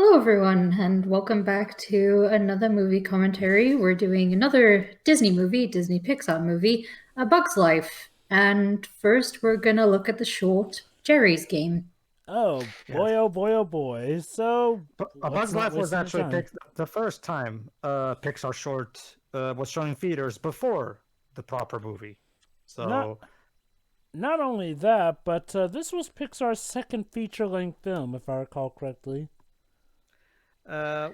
Hello, everyone, and welcome back to another movie commentary. We're doing another Disney movie, Disney Pixar movie, A Bug's Life. And first, we're gonna look at the short Jerry's Game. Oh Yes. boy, oh boy, oh boy. So A let's Bug's not Life was waste any actually time. the first time Pixar short was shown in theaters before the proper movie. Not So, not only that, but this was Pixar's second feature-length film, if I recall correctly.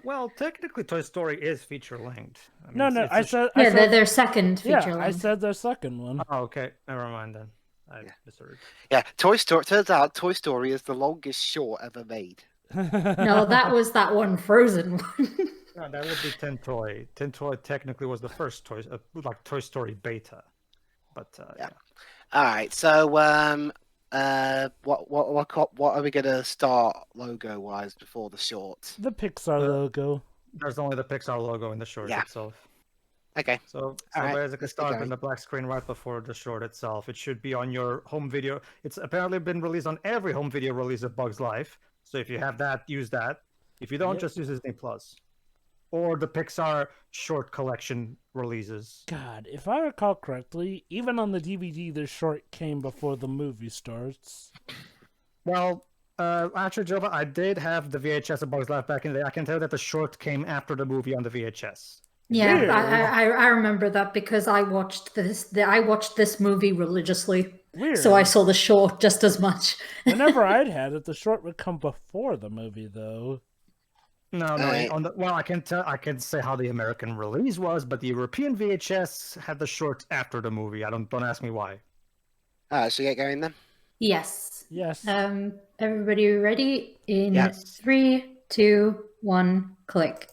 well, technically Toy Story is feature length. I mean, No, no, it's a I Yeah, they're said, their second yeah, feature I length. said their second one. oh, okay, never mind then. I Yeah. misheard. Yeah, Toy Story. Turns out Toy Story is the longest short ever made. No, that was that one Frozen one. No, that would be Tin Toy. Tin Toy technically was the first like Toy Story beta, but Yeah. yeah. All right. What are we gonna start logo wise before the short? The Pixar The- logo. There's only the Pixar logo in the short Yeah. itself. Okay. So All right, basically let's get start in going. the black screen right before the short itself. It should be on your home video. It's apparently been released on every home video release of Bugs Life. So if you have that, use that. If you don't, Yep. just use Disney Plus. Or the Pixar short collection releases. God, if I recall correctly, even on the DVD, the short came before the movie starts. Well, actually, Jova, I did have the VHS of Bugs Life back in the day. I can tell you that the short came after the movie on the VHS. Yeah, Weird. I remember that because I watched this movie religiously, Weird. so I saw the short just as much. Whenever I'd had it, the short would come before the movie, though. No, Alright. I can say how the American release was, but the European VHS had the short after the movie. Don't ask me why. Should we get going then? Yes. Yes. Everybody ready? In Yes. 3, 2, 1, click.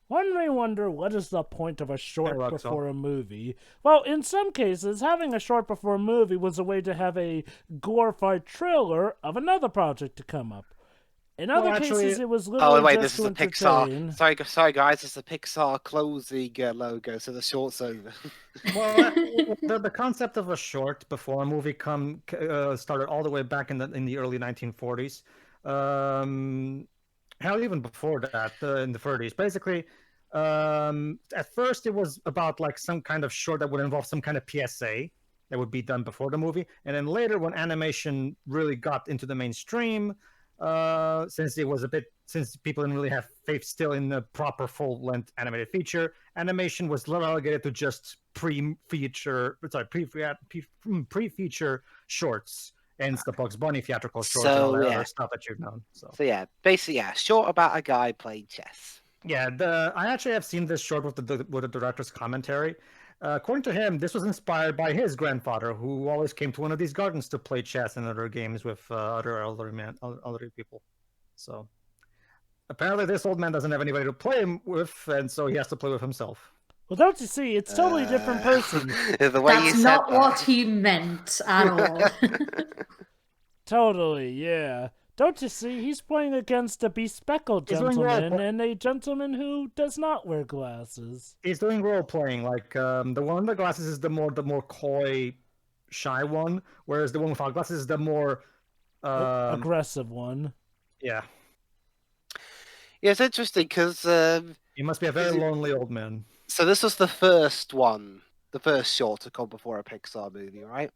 One may wonder what is the point of a short Roxo. before a movie. Well, in some cases, having a short before a movie was a way to have a glorified trailer of another project to come up. In other cases, it was literally Oh wait, just this is to the Pixar. entertain. Sorry guys, it's the Pixar closing logo, so the short's over. Well, the concept of a short before a movie started all the way back in the early 1940s. Hell, even before that, in the 30s. Basically, at first it was about like some kind of short that would involve some kind of PSA that would be done before the movie, and then later when animation really got into the mainstream, since people didn't really have faith still in the proper full-length animated feature, animation was relegated to just pre-feature shorts, and the Bugs Bunny theatrical shorts and all that other stuff that you've known. So yeah, basically short about a guy playing chess. yeah, I actually have seen this short with the director's commentary. According to him, this was inspired by his grandfather, who always came to one of these gardens to play chess and other games with other elderly people. So apparently, this old man doesn't have anybody to play with, and so he has to play with himself. Well, don't you see? It's totally a different person. The way you That's said not that. what he meant at all. Totally, yeah. Don't you see? He's playing against a bespectacled He's doing gentleman and a gentleman who does not wear glasses. He's doing role playing. Like the one with the glasses is the more coy, shy one, whereas the one without glasses is the more Aggressive one. yeah. Yeah, it's interesting because He must be a very lonely old man. so this was the first one, the first short to come before a Pixar movie, right?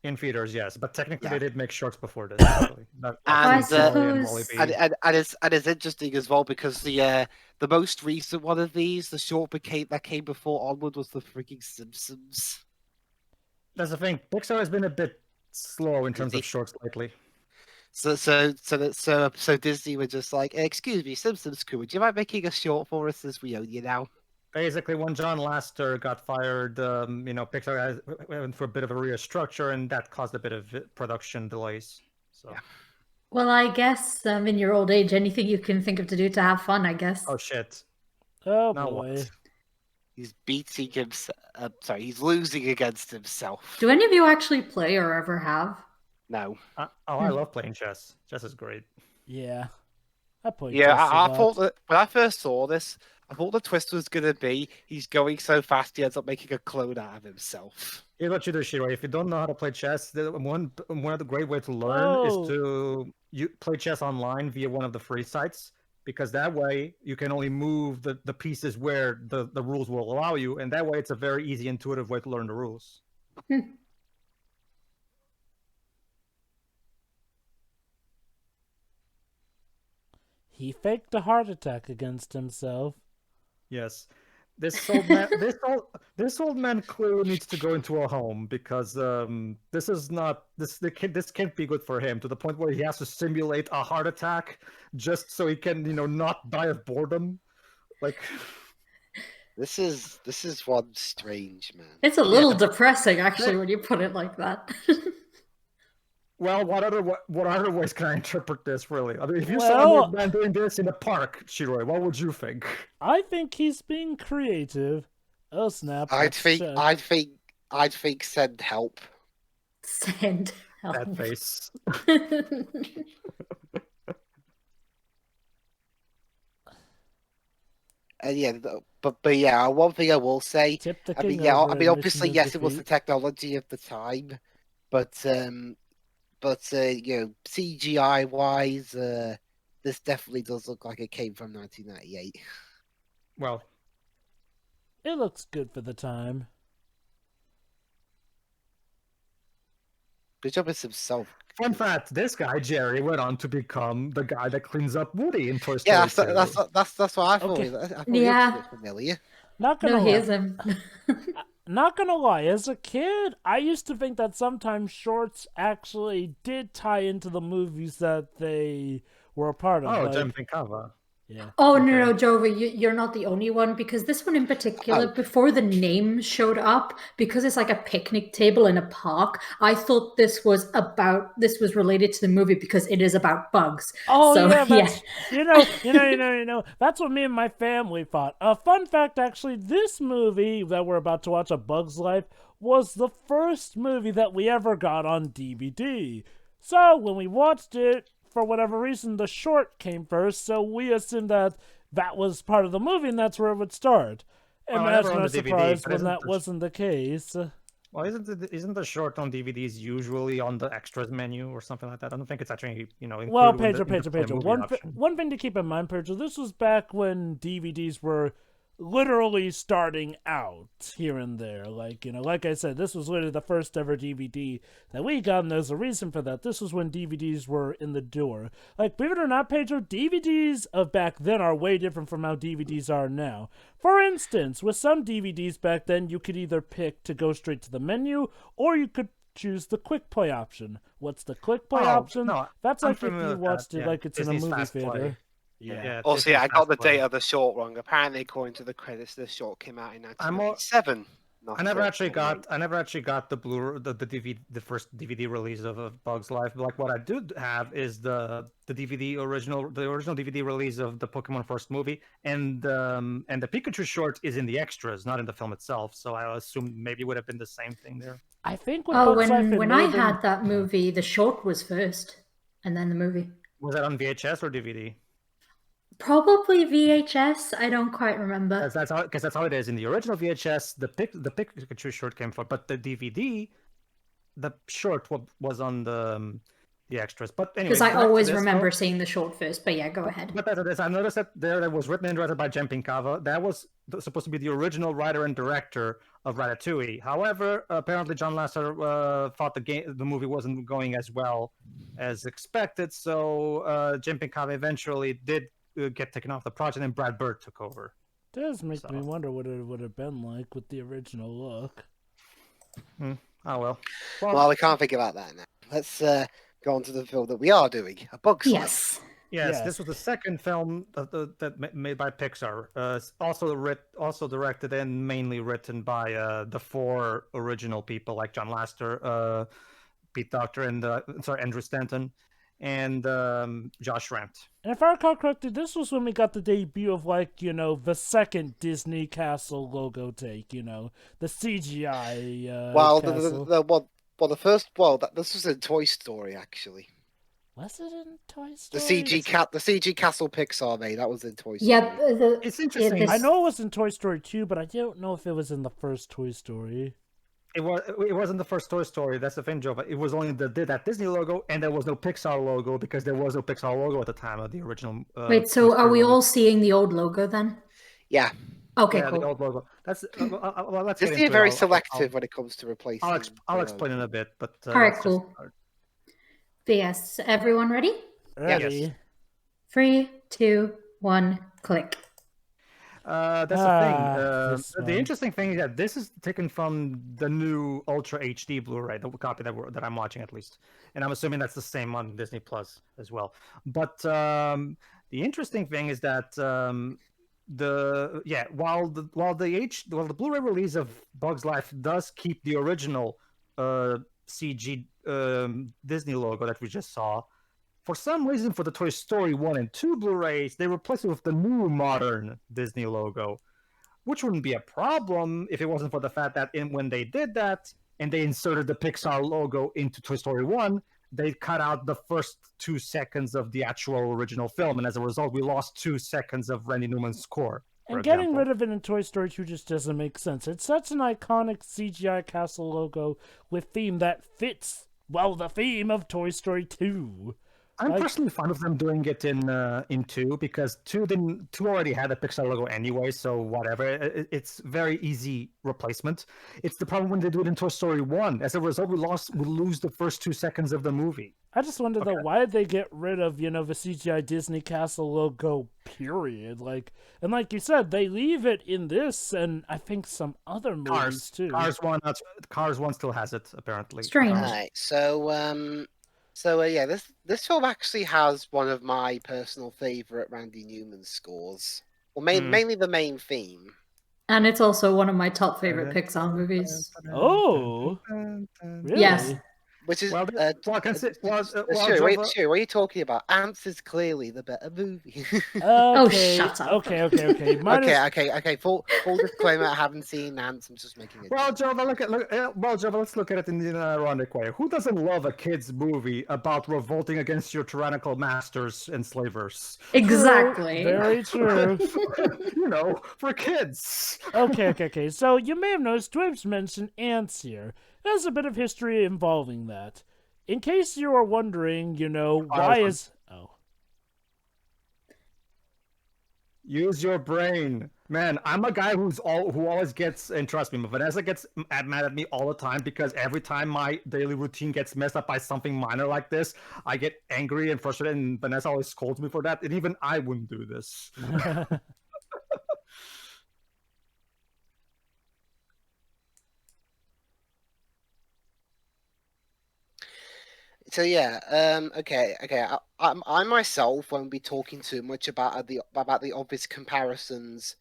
In theaters, yes, but technically Yeah. they did make shorts before this. Actually. And, suppose- And it's interesting as well because the most recent one of these, the short that came before Onward, was the freaking Simpsons. That's the thing. Pixar has been a bit slow in terms of Busy. shorts lately. So Disney were just like, excuse me, Simpsons crew, would you mind making a short for us as we own you now? Basically, when John Lasseter got fired, Pixar went for a bit of a restructure, and that caused a bit of production delays. So, Yeah. Well, I guess in your old age, anything you can think of to do to have fun, I guess. oh shit! Oh Now boy. what? He's beating himself. He's losing against himself. Do any of you actually play or ever have? No. I love playing chess. Chess is great. Yeah. I played Yeah, chess a I lot. thought that when I first saw this, I thought the twist was going to be he's going so fast he ends up making a clone out of himself. Here's what you do, Shiro. If you don't know how to play chess, one of the great way to learn is to play chess online via one of the free sites, because that way you can only move the pieces where the rules will allow you, and that way it's a very easy, intuitive way to learn the rules. He faked a heart attack against himself. Yes. This old man, this old man clearly needs to go into a home, because this can't be good for him, to the point where he has to simulate a heart attack just so he can not die of boredom. Like, this is one strange man. It's a little depressing, actually, when you put it like that. Well, what other ways can I interpret this, really? I mean, if you saw a man doing this in a park, Shiroi, what would you think? I think he's being creative. Oh snap! I'd think send help. Send help. That face. Yeah, but yeah, one thing I will say. I mean, obviously, yes, it was the technology of the time, but CGI wise, this definitely does look like it came from 1998. Well, it looks good for the time. Good job with himself. Fun fact: this guy Gerri went on to become the guy that cleans up Woody in Toy Story. Yeah, that's what I thought. Okay. I thought yeah, he familiar. Not gonna lie. Here's him. Not gonna lie, as a kid, I used to think that sometimes shorts actually did tie into the movies that they were a part of. Oh, Jumping Cover. Yeah. Oh, okay. No, Jova, you're not the only one, because this one in particular, before the name showed up, because it's like a picnic table in a park, I thought this was related to the movie because it is about bugs. Oh, so, yeah. You know, that's what me and my family thought. A fun fact, actually, this movie that we're about to watch, A Bug's Life, was the first movie that we ever got on DVD. So, when we watched it, for whatever reason, the short came first, so we assumed that was part of the movie, and that's where it would start. Imagine our surprise when that wasn't the case. Well, isn't the short on DVDs usually on the extras menu or something like that? I don't think it's actually, Well, Pedro. One thing to keep in mind, Pedro, this was back when DVDs were literally starting out here and there. Like I said, this was literally the first ever DVD that we got, and there's a reason for that. This was when DVDs were in the door. Like, believe it or not, Pedro, DVDs of back then are way different from how DVDs are now. For instance, with some DVDs back then, you could either pick to go straight to the menu, or you could choose the quick play option. What's the quick play option? No, that's like if you watched it like it's Disney's in a movie theater. Yeah. Also, I got the date of the short wrong. Apparently, according to the credits, the short came out in 1997. I never actually got the DVD, the first DVD release of Bug's Life. Like, what I do have is the original DVD release of the Pokemon first movie, and the Pikachu short is in the extras, not in the film itself. So I assume maybe it would have been the same thing there. I think when I had that movie, the short was first, and then the movie. Was that on VHS or DVD? Probably VHS. I don't quite remember. That's how it is in the original VHS. The Pikachu short came from, but the DVD, the short was on the extras. But anyway, because I always remember seeing the short first. But yeah, go ahead. But I noticed that was written and directed by Jumping Kava. That was supposed to be the original writer and director of Ratatouille. However, apparently John Lasseter thought the movie wasn't going as well as expected. So Jumping Kava eventually did get taken off the project, and Brad Bird took over. It does make me wonder what it would have been like with the original look. Oh well. Well, we can't think about that now. Let's go on to the film that we are doing, A Bug's Life. Yes, this was the second film that made by Pixar. Also directed and mainly written by the four original people, like John Lasseter, Pete Docter, and Andrew Stanton, and Josh Rampt. And if I recall correctly, this was when we got the debut of, the second Disney Castle logo take, the CGI Well, castle. this was in Toy Story, actually. Was it in Toy The Story? the CG Castle Pixar made, that was in Toy Story. Yep. It's interesting. I know it was in Toy Story 2, but I don't know if it was in the first Toy Story. It wasn't the first Toy Story. That's the thing, Joe. But it was only that Disney logo, and there was no Pixar logo because there was no Pixar logo at the time of the original. Wait, so are we all seeing the old logo then? Yeah. Okay, yeah, cool. the old logo. That's let's Disney get are into very it. selective when it comes to replacing. I'll explain in a bit, but all right, cool. But yes, everyone ready? Ready? Yes. 3, 2, 1, click. That's the this thing. The one. interesting thing is that this is taken from the new Ultra HD Blu-ray, the copy that I'm watching at least, and I'm assuming that's the same on Disney Plus as well. But the interesting thing is that while the Blu-ray release of Bugs Life does keep the original CG Disney logo that we just saw, for some reason, for the Toy Story 1 and 2 Blu-rays, they replaced it with the new modern Disney logo, which wouldn't be a problem if it wasn't for the fact that when they did that and they inserted the Pixar logo into Toy Story 1, they cut out the first 2 seconds of the actual original film, and as a result, we lost 2 seconds of Randy Newman's score. And getting rid of it in Toy Story 2 just doesn't make sense. It's such an iconic CGI castle logo with theme that fits, well, the theme of Toy Story 2. I'm personally fond of them doing it in 2 because 2 already had a Pixar logo anyway, so whatever. It's very easy replacement. It's the problem when they do it in Toy Story 1. As a result, we lose the first 2 seconds of the movie. I just wonder though, why did they get rid of, the CGI Disney Castle logo, period? Like you said, they leave it in this and I think some other movies too. Cars 1 still has it, apparently. Strange. Right, yeah, this film actually has one of my personal favorite Randy Newman scores. Well, mainly the main theme. And it's also one of my top favorite Pixar movies. Oh, really? Yes. Which is what are you talking about? Ants is clearly the better movie. Oh, shut up. Okay. Okay. Full disclaimer: I haven't seen Ants. I'm just making it. Well, Jova, let's look at it in an ironic way. Who doesn't love a kids' movie about revolting against your tyrannical masters and slavers? Exactly. Very true. For kids. Okay. So you may have noticed Dwebs mentioned ants here. There's a bit of history involving that. In case you are wondering, why is... Oh. Use your brain. Man, I'm a guy who always gets, and trust me, Vanessa gets mad at me all the time because every time my daily routine gets messed up by something minor like this, I get angry and frustrated, and Vanessa always scolds me for that, and even I wouldn't do this. So yeah, okay. I myself won't be talking too much about the obvious comparisons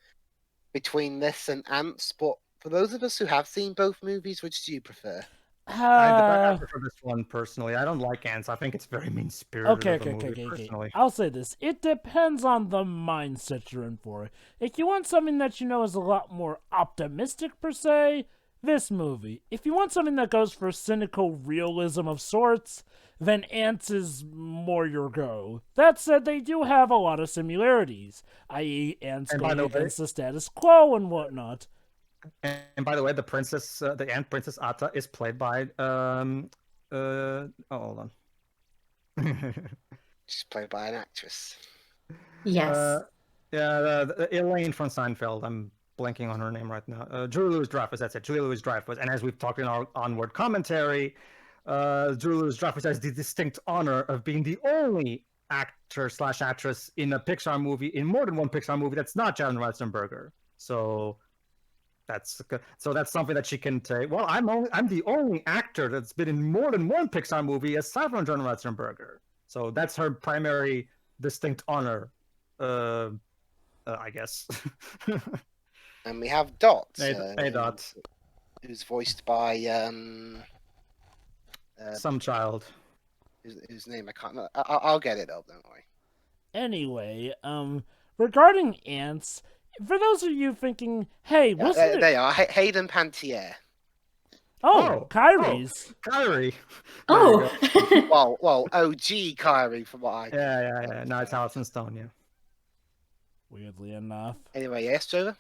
between this and Ants, but for those of us who have seen both movies, which do you prefer? I prefer this one personally. I don't like Ants. I think it's very mean-spirited. Okay. I'll say this. It depends on the mindset you're in for. If you want something that is a lot more optimistic per se, this movie. If you want something that goes for cynical realism of sorts, then Ants is more your go. That said, they do have a lot of similarities, i.e. Ants going against the status quo and whatnot. And by the way, the Ant Princess Atta is played by hold on. She's played by an actress. Yes. Elaine from Seinfeld. I'm blanking on her name right now. Julie Louis-Dreyfus, that's it. Julie Louis-Dreyfus. And as we've talked in our onward commentary, Julie Louis-Dreyfus has the distinct honor of being the only actor/actress in a Pixar movie, in more than one Pixar movie, that's not John Ratzenberger. So that's something that she can take. Well, I'm the only actor that's been in more than one Pixar movie aside from John Ratzenberger. So that's her primary distinct honor, I guess. And we have Dot. Hey, Dot. Who's voiced by some child. Whose name I can't. I'll get it up. Don't worry. Anyway, regarding Ants, for those of you thinking, hey, wasn't they are Hayden Panettiere. Oh, Kyrie's. Kyrie. Oh. Well, OG Kyrie from what I. Yeah. No, it's Alison Stone. Yeah. Weirdly enough. Anyway, yes, Joe.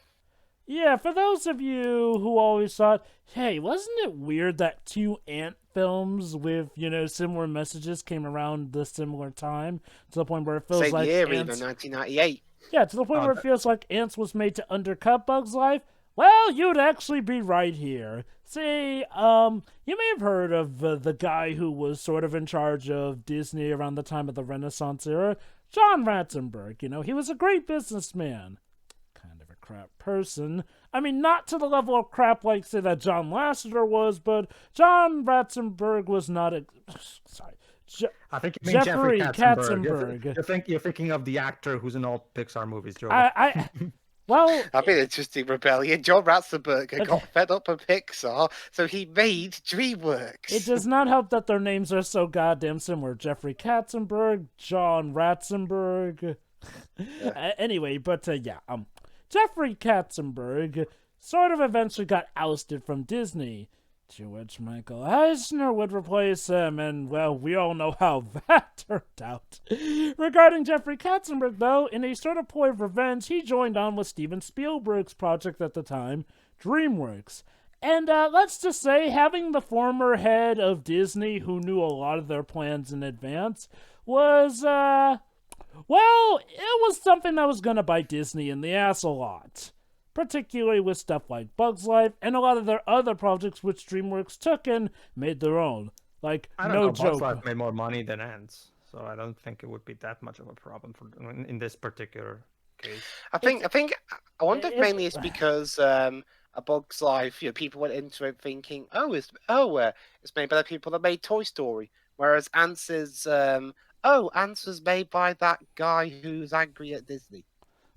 Yeah, for those of you who always thought, hey, wasn't it weird that 2 Ant films with, similar messages came around the similar time? To the point where it feels Same like year, Ants... even 1998. Yeah, to the point where it feels like Ants was made to undercut Bug's Life. Well, you'd actually be right here. See, you may have heard of the guy who was sort of in charge of Disney around the time of the Renaissance era, John Ratzenberg. He was a great businessman. Kind of a crap person. I mean, not to the level of crap like, say, that John Lasseter was, but John Ratzenberg was not a... Sorry. I think you mean Jeffrey Katzenberg. You're thinking of the actor who's in all Pixar movies, Joe. Well, I've been interesting rebellion. John Ratzenberger got fed up with Pixar, so he made DreamWorks. It does not help that their names are so goddamn similar. Jeffrey Katzenberg, John Ratzenberg. Anyway, but Jeffrey Katzenberg sort of eventually got ousted from Disney, to which Michael Eisner would replace him, and, well, we all know how that turned out. Regarding Jeffrey Katzenberg, though, in a sort of ploy of revenge, he joined on with Steven Spielberg's project at the time, DreamWorks. And let's just say, having the former head of Disney, who knew a lot of their plans in advance, was, well, it was something that was gonna bite Disney in the ass a lot. Particularly with stuff like Bug's Life and a lot of their other projects which DreamWorks took and made their own. Like, I don't no know, joke. Bug's Life made more money than Ants, so I don't think it would be that much of a problem in this particular case. I wonder if mainly it's because A Bug's Life, people went into it thinking, it's made by the people that made Toy Story, whereas Ants is, Ants was made by that guy who's angry at Disney.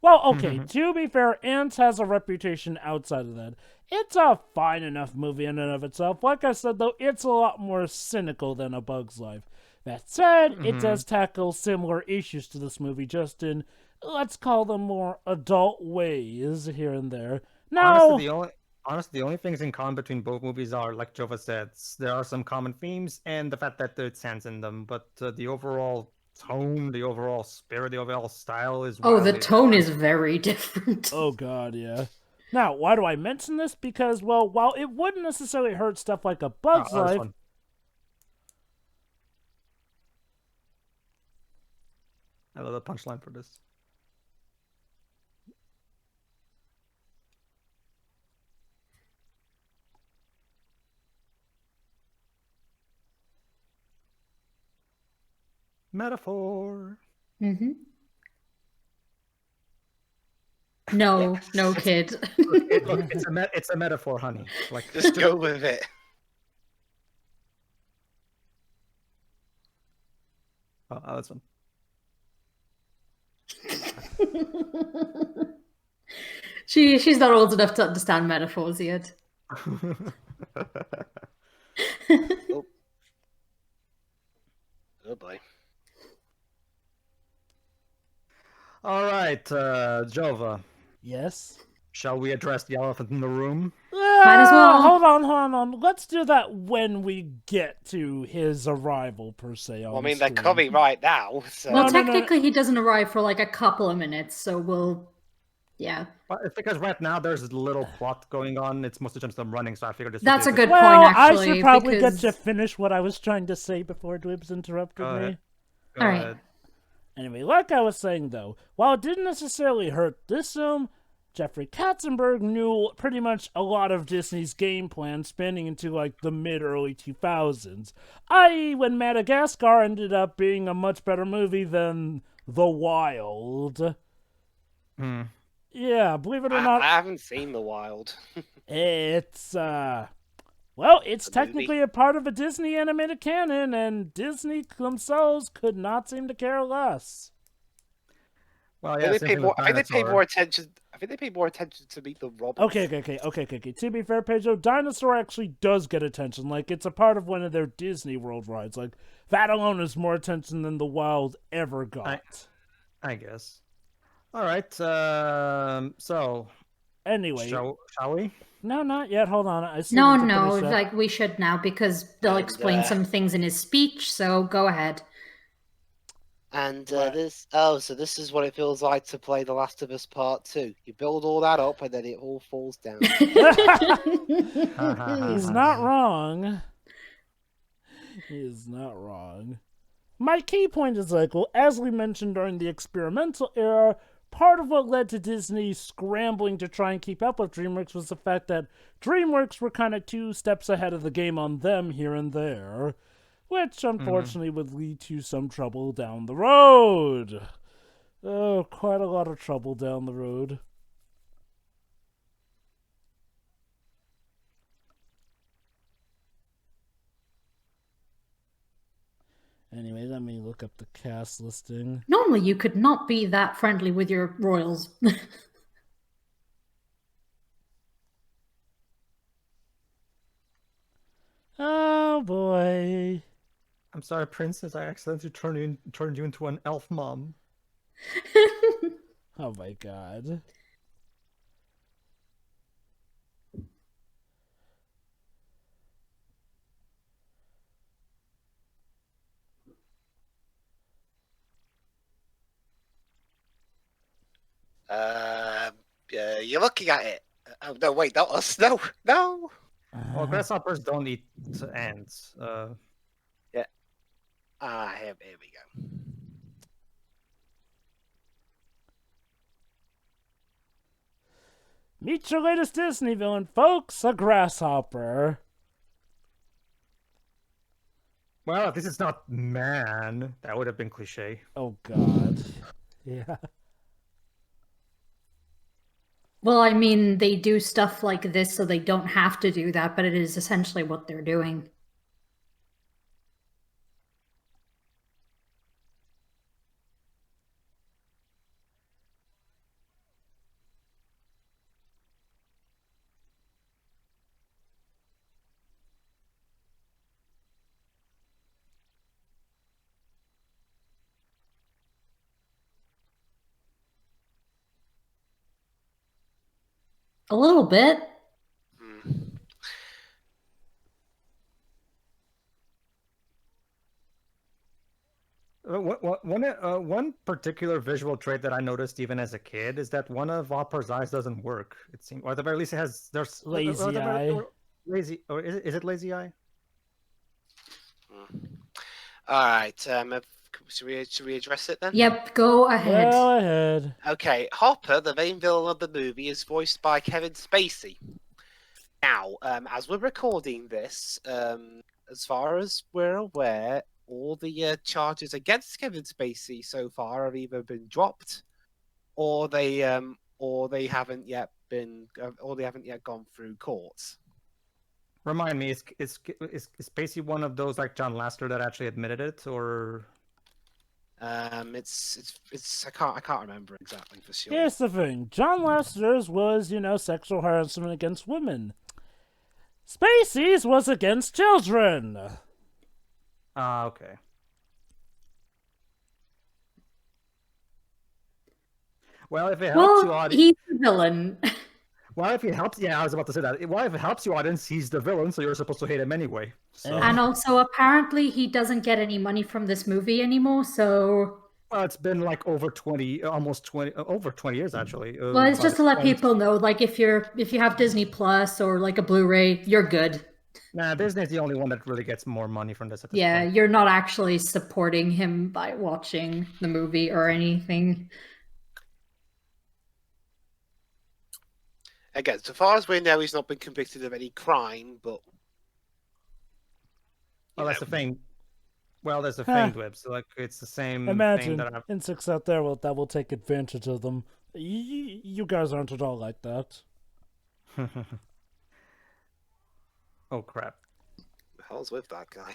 Well, okay, to be fair, Ants has a reputation outside of that. It's a fine enough movie in and of itself. Like I said, though, it's a lot more cynical than A Bug's Life. That said, it does tackle similar issues to this movie, just in, let's call them more adult ways here and there. Now, honestly, the only things in common between both movies are, like Jova said, there are some common themes and the fact that there's sense in them, but the overall tone, the overall spirit, the overall style is... the tone is very different. Oh god, yeah. Now, why do I mention this? Because, well, while it wouldn't necessarily hurt stuff like A Bug's Life... I love the punchline for this. Metaphor. No, kid. Look, it's a metaphor, honey. Like, just go with it. Oh, that's one. She's not old enough to understand metaphors yet. Oh boy. All right, Jova. Yes? Shall we address the elephant in the room? Might as well. Hold on. Let's do that when we get to his arrival, per se. Well, I mean, they're coming right now. So. Well, technically, he doesn't arrive for like a couple of minutes, so we'll... Yeah. But it's because right now there's a little plot going on. It's mostly just them running, so I figured this That's a good well, point, actually. I should probably because... get to finish what I was trying to say before Dweebs interrupted me. Go ahead. Anyway, like I was saying, though, while it didn't necessarily hurt this film, Jeffrey Katzenberg knew pretty much a lot of Disney's game plan spanning into, like, the mid-early 2000s. I.e., when Madagascar ended up being a much better movie than The Wild. Yeah, believe it or not... I haven't seen The Wild. It's, well, it's technically a part of a Disney animated canon, and Disney themselves could not seem to care less. Well, yeah, I think they pay more attention. I think they pay more attention to Meet the Robots. Okay. To be fair, Pedro, Dinosaur actually does get attention. Like, it's a part of one of their Disney World rides. Like, that alone is more attention than The Wild ever got. I guess. All right. So, Anyway. Shall we? No, not yet. Hold on. I still need to finish up. Like we should now because they'll explain some things in his speech. So go ahead. And so this is what it feels like to play The Last of Us Part 2. You build all that up and then it all falls down. He's not wrong. He is not wrong. My key point is like, well, as we mentioned during the experimental era, part of what led to Disney scrambling to try and keep up with DreamWorks was the fact that DreamWorks were kind of 2 steps ahead of the game on them here and there, which unfortunately would lead to some trouble down the road. Oh, quite a lot of trouble down the road. Anyway, let me look up the cast listing. Normally, you could not be that friendly with your royals. Oh, boy. I'm sorry, Princess. I accidentally turned you into an elf mom. Oh, my God. You're looking at it. Oh, no, wait, not us. No. Well, grasshoppers don't eat ants. Yeah. Here we go. Meet your latest Disney villain, folks, a grasshopper. Well, if this is not man, that would have been cliche. Oh, God. Yeah. Well, I mean, they do stuff like this so they don't have to do that, but it is essentially what they're doing. A little bit. One particular visual trait that I noticed even as a kid is that one of Hopper's eyes doesn't work. It seems, or at the very least, there's lazy eye. Lazy, or is it lazy eye? All right. Should we address it then? Yep, go ahead. Go ahead. Okay, Hopper, the main villain of the movie, is voiced by Kevin Spacey. Now, as we're recording this, as far as we're aware, all the charges against Kevin Spacey so far have either been dropped, or they haven't yet gone through courts. Remind me, is Spacey one of those like John Lasseter that actually admitted it, or? It's I can't remember exactly for sure. Here's the thing. John Lasseter's was, sexual harassment against women. Spacey's was against children. Okay. Well, if it helps you out, he's the villain. Well, if it helps, I was about to say that. Well, if it helps you, audience, he's the villain, so you're supposed to hate him anyway. So. And also, apparently, he doesn't get any money from this movie anymore. So, well, it's been like over 20 years actually. Well, it's just to let people know, like if you have Disney Plus or like a Blu-ray, you're good. Nah, Disney's the only one that really gets more money from this. At this point. You're not actually supporting him by watching the movie or anything. Again, so far as we know, he's not been convicted of any crime, but... Well, that's the thing. Well, there's a thing, Dwib. So, like, it's the same Imagine thing that insects out there that will take advantage of them. You guys aren't at all like that. Oh, crap. The hell's with that guy?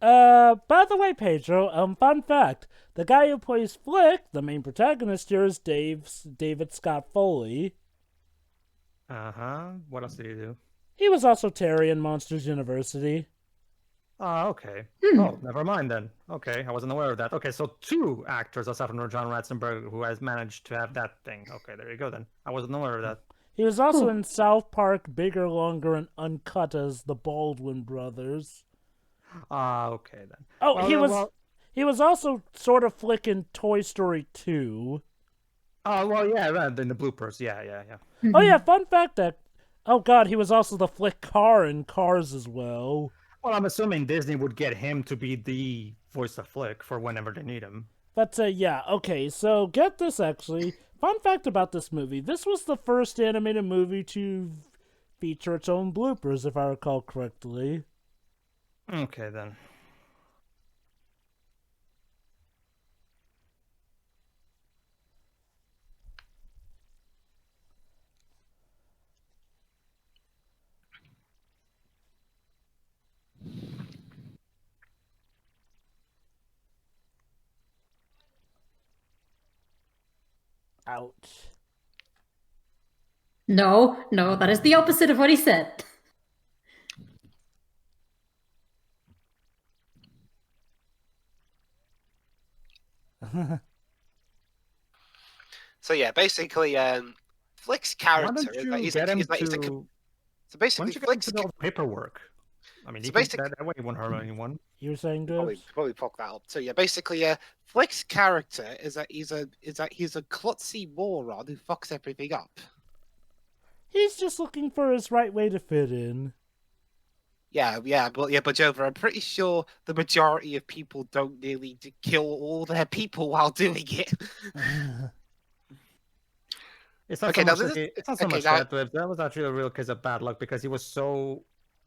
By the way, Pedro, fun fact. The guy who plays Flick, the main protagonist here, is David Scott Foley. Uh-huh. What else did he do? He was also Terry in Monsters University. Oh, okay. Oh, never mind then. Okay, I wasn't aware of that. Okay, so 2 actors aside from John Ratzenberger who has managed to have that thing. Okay, there you go then. I wasn't aware of that. He was also in South Park, Bigger, Longer, and Uncut as the Baldwin brothers. Ah, okay then. Oh, Well, he was also sort of Flick in Toy Story 2. Oh, well, yeah, right, in the bloopers. Yeah. Oh yeah, fun fact that he was also the Flick car in Cars as well. Well, I'm assuming Disney would get him to be the voice of Flick for whenever they need him. But yeah, okay, so get this actually. Fun fact about this movie. This was the first animated movie to feature its own bloopers, if I recall correctly. Okay, then. Ouch. No, that is the opposite of what he said. So yeah, basically, Flick's Why character don't is you that he's get a, him he's a, he's a, to... so Why basically don't you get him Flick's to do all the paperwork? I mean, So he can, basically- that way he won't hurt anyone. You were saying, probably Dubs? fuck that up. So yeah, basically, Flick's character is that he's a klutzy moron who fucks everything up. He's just looking for his right way to fit in. But Jover, I'm pretty sure the majority of people don't nearly kill all their people while doing it. It's not Okay, so now much, this is- it's not so okay, much now- that was actually a real case of bad luck because he was so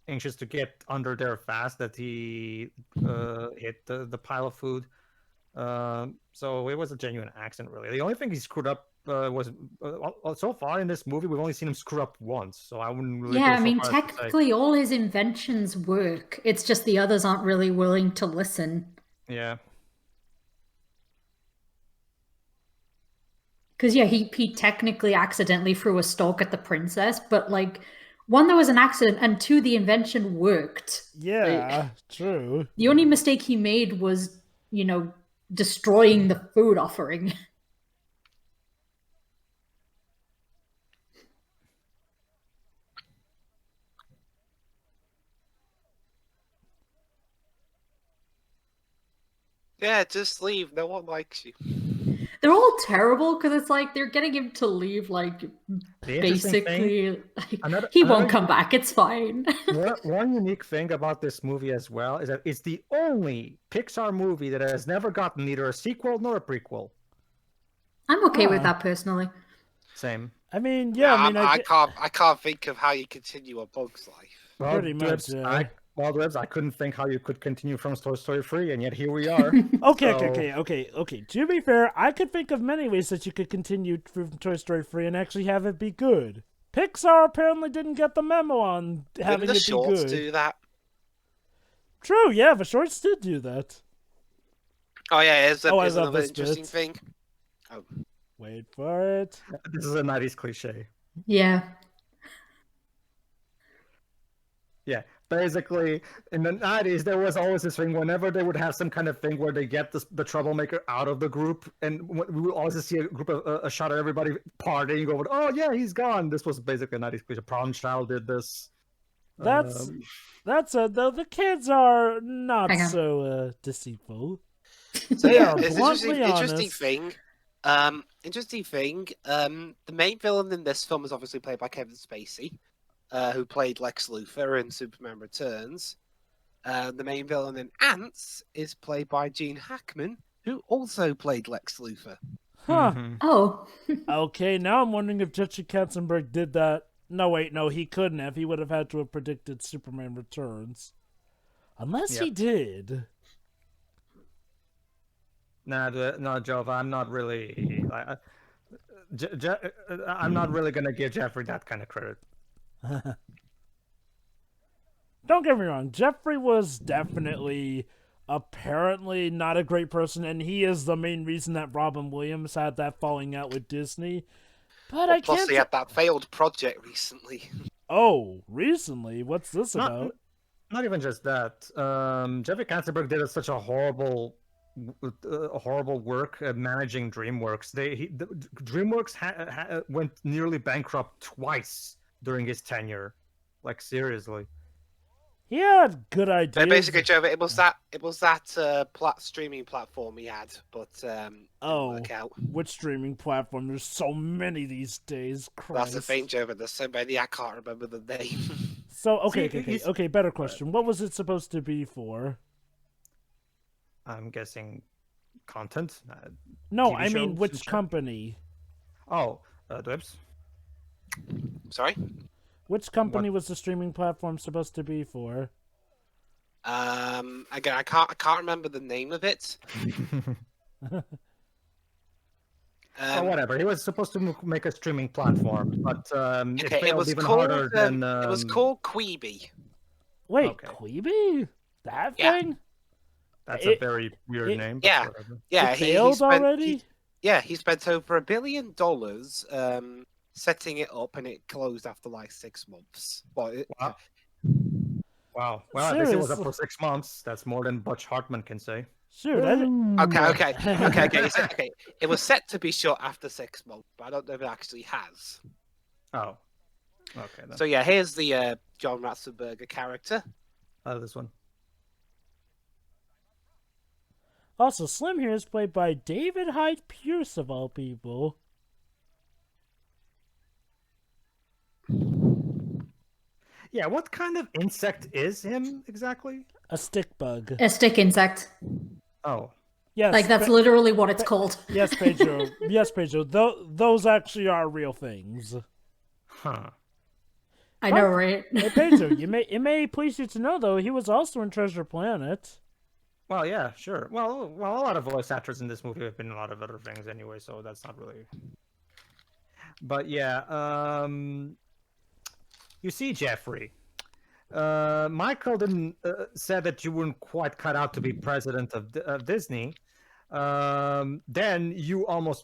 anxious to get under there fast that he hit the pile of food. So it was a genuine accident, really. The only thing he screwed up was so far in this movie we've only seen him screw up once. So I wouldn't really. Yeah, go I so mean, far as to say- technically all his inventions work. It's just the others aren't really willing to listen. Yeah. Because, yeah, he technically accidentally threw a stalk at the princess, but, like, one, there was an accident, and two, the invention worked. Yeah, true. The only mistake he made was, destroying the food offering. Yeah, just leave. No one likes you. They're all terrible because it's like they're getting him to leave, like, The interesting thing, basically, like, another- he won't another- come back, it's fine. one unique thing about this movie as well is that it's the only Pixar movie that has never gotten neither a sequel nor a prequel. I'm okay with Huh. that, personally. Same. I mean, yeah, I mean, I can't think of how you continue A Bug's Life. Well, Pretty much, Dibs, yeah. Dibs, I couldn't think how you could continue from Toy Story 3, and yet here we are. Okay. To be fair, I could think of many ways that you could continue from Toy Story 3 and actually have it be good. Pixar apparently didn't get the memo on having Didn't the it be shorts good. do that? True, yeah, the shorts did do that. Oh yeah, I there's love another this interesting bit. thing. Wait for it. This is a 90s cliche. Yeah. Yeah, basically, in the 90s, there was always this thing whenever they would have some kind of thing where they get the troublemaker out of the group, and we would always see a group of a shot of everybody partying, going, "Oh yeah, he's gone." This was basically a 90s cliche. Problem Child did this. That's though the kids are not Hang on. so deceitful. So They yeah, are it's bluntly interesting honest. thing. The main villain in this film is obviously played by Kevin Spacey, who played Lex Luthor in Superman Returns. The main villain in Ants is played by Gene Hackman, who also played Lex Luthor. Huh. Mhm. Oh. Okay, now I'm wondering if Jesse Katzenberg did that. No, wait, no, he couldn't have. He would have had to have predicted Superman Returns. Unless he Yep. did. No, Jova, I'm not really. I'm not really gonna give Jeffrey that kind of credit. Don't get me wrong, Jeffrey was definitely apparently not a great person, and he is the main reason that Robin Williams had that falling out with Disney. But I Plus, can't. he had that failed project recently. Oh, recently? What's this about? Not even just that. Jeffrey Katzenberg did such a horrible work managing DreamWorks. DreamWorks went nearly bankrupt twice during his tenure. Like, seriously. He had good ideas. So basically, Joe, it was that streaming platform he had, but didn't work out. Which streaming platform? There's so many these days. Christ. That's the thing, Joe. There's so many I can't remember the name. So okay. Better question. What was it supposed to be for? I'm guessing content. No, TV I mean shows which company? Oh, Dwebs. Sorry. Which company was the streaming platform supposed to be for? Again, I can't remember the name of it. Or whatever. He was supposed to make a streaming platform, but it failed even called, harder than. It was called Queeby. Wait, Okay. Queeby? That Yeah. thing? That's a very weird name. but Yeah. whatever. Yeah, It failed already? He spent over $1 billion setting it up, and it closed after like 6 months. Well, Wow. Well, at least it was up for 6 months. That's more than Butch Hartman can say. Sure. Okay. It was set to be shut after 6 months, but I don't know if it actually has. Oh. Okay. Then. So yeah, here's the John Ratzenberger character. This one. Also, Slim here is played by David Hyde Pierce, of all people. Yeah, what kind of insect is him exactly? A stick bug. A stick insect. Oh. Yes. Like, that's literally what it's called. Yes, Pedro. Yes, Pedro. Those actually are real things. Huh. I know, right? Hey, Pedro, it may please you to know, though, he was also in Treasure Planet. Well, yeah, sure. Well, a lot of voice actors in this movie have been in a lot of other things anyway, so that's not really. But yeah, you see, Jeffrey, Michael didn't said that you weren't quite cut out to be president of Disney. Then you almost.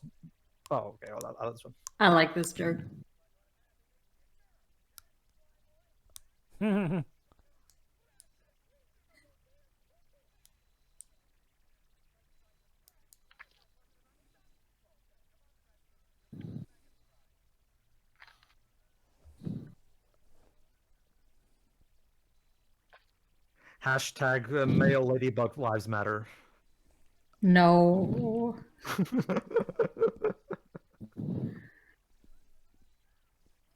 Oh, okay. Hold on. This one. I like this joke. Hashtag male ladybug lives matter. No.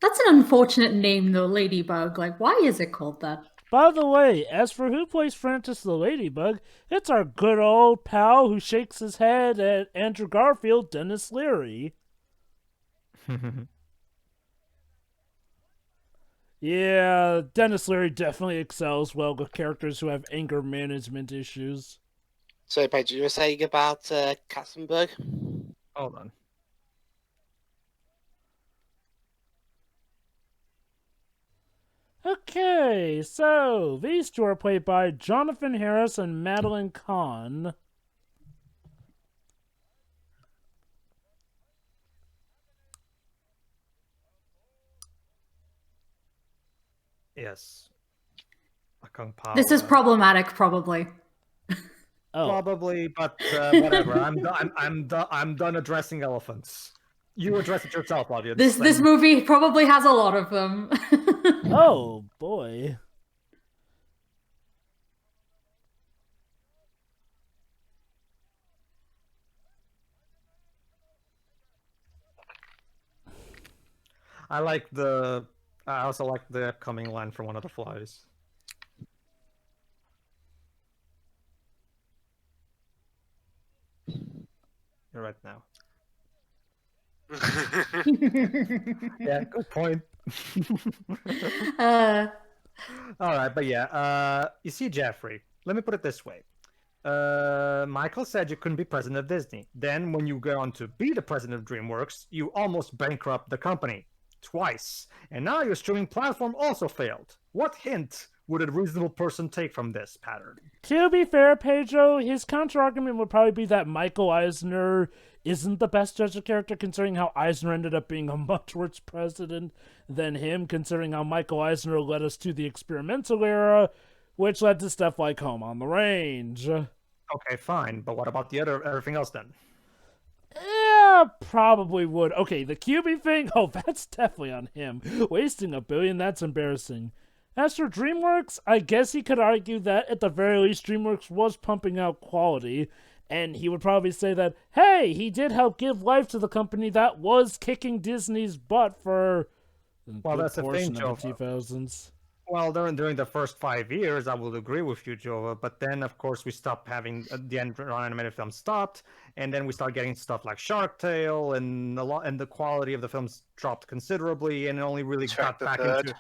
That's an unfortunate name, though, Ladybug. Like, why is it called that? By the way, as for who plays Francis the Ladybug, it's our good old pal who shakes his head at Andrew Garfield, Dennis Leary. Yeah, Dennis Leary definitely excels well with characters who have anger management issues. So, Pedro, you were saying about Katzenberg? Hold on. Okay, so these two are played by Jonathan Harris and Madeline Kahn. Yes. This is problematic, probably. Oh. Probably, but whatever. I'm done addressing elephants. You address it yourself, audience. This movie probably has a lot of them. Oh boy. I also like the upcoming line from one of the flies. You're right now. Yeah, good point. All right, but yeah, you see, Jeffrey, let me put it this way. Michael said you couldn't be president of Disney. Then when you go on to be the president of DreamWorks, you almost bankrupt the company twice. And now your streaming platform also failed. What hint would a reasonable person take from this pattern? To be fair, Pedro, his counter-argument would probably be that Michael Eisner isn't the best judge of character, considering how Eisner ended up being a much worse president than him, considering how Michael Eisner led us to the experimental era, which led to stuff like Home on the Range. Okay, fine, but what about everything else then? Yeah, probably would. Okay, the QB thing, oh, that's definitely on him. Wasting $1 billion, that's embarrassing. As for DreamWorks, I guess he could argue that at the very least DreamWorks was pumping out quality, and he would probably say that, hey, he did help give life to the company that was kicking Disney's butt for well, that's the thing, of Joe. the 2000s. Well, during the first 5 years, I will agree with you, Jova. But then, of course, we stopped having the animated film stopped, and then we started getting stuff like Shark Tale, and the quality of the films dropped considerably, and it only really got back into.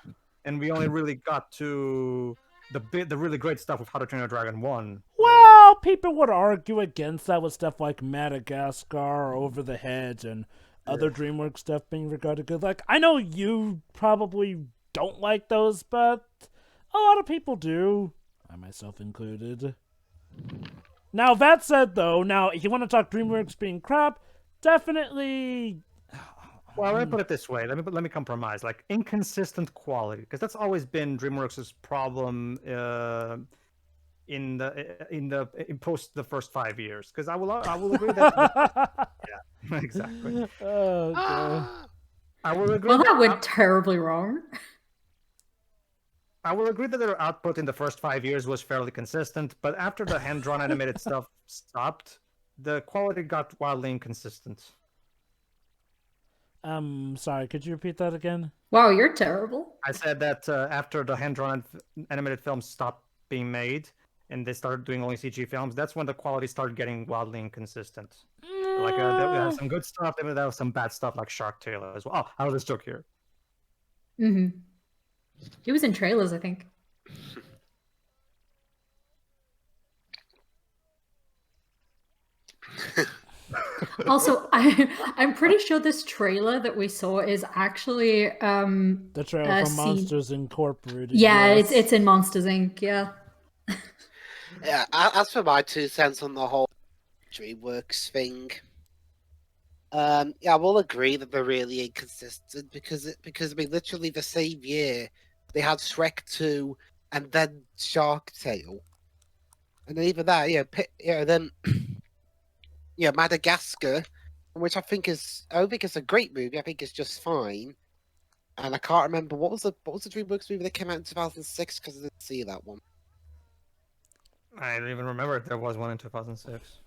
And we only really got to the really great stuff with How to Train Your Dragon 1. Well, people would argue against that with stuff like Madagascar, Over the Hedge, and other DreamWorks stuff being regarded good. Like, I know you probably don't like those, but a lot of people do, I myself included. Now, that said, though, if you want to talk DreamWorks being crap, definitely. Well, let me put it this way. Let me compromise. Like inconsistent quality, because that's always been DreamWorks' problem in post the first 5 years. Because I will agree that. Yeah, exactly. Oh, God. I will agree. Well, that went terribly wrong. I will agree that their output in the first 5 years was fairly consistent, but after the hand-drawn animated stuff stopped, the quality got wildly inconsistent. Sorry, could you repeat that again? Wow, you're terrible. I said that after the hand-drawn animated films stopped being made, and they started doing only CG films, that's when the quality started getting wildly inconsistent. Like, there was some good stuff, there was some bad stuff, like Shark Tale as well. Oh, how was this joke here? Mm-hmm. He was in trailers, I think. Also, I'm pretty sure this trailer that we saw is actually the trailer from Monsters Incorporated. Yeah, yes. it's in Monsters Inc. Yeah. Yeah. As for my 2 cents on the whole DreamWorks thing, yeah, I will agree that they're really inconsistent because I mean, literally the same year they had Shrek 2 and then Shark Tale, and then even that, then Madagascar, which I don't think it's a great movie. I think it's just fine. And I can't remember what was the DreamWorks movie that came out in 2006 because I didn't see that one. I don't even remember if there was one in 2006.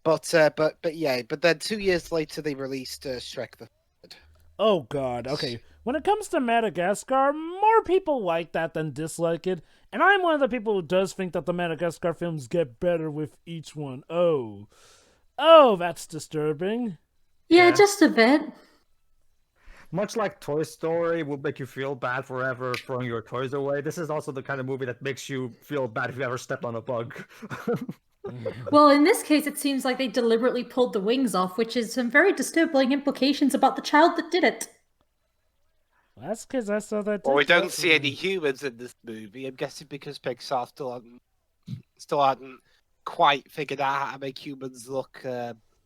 But then 2 years later they released Shrek the Third. Oh God, okay. When it comes to Madagascar, more people like that than dislike it, and I'm one of the people who does think that the Madagascar films get better with each one. Oh, that's disturbing. Yeah, just a bit. Much like Toy Story will make you feel bad forever throwing your toys away, this is also the kind of movie that makes you feel bad if you ever step on a bug. Well, in this case, it seems like they deliberately pulled the wings off, which is some very disturbing implications about the child that did it. That's because I saw that. Well, we don't see any humans in this movie. I'm guessing because Pixar still hadn't quite figured out how to make humans look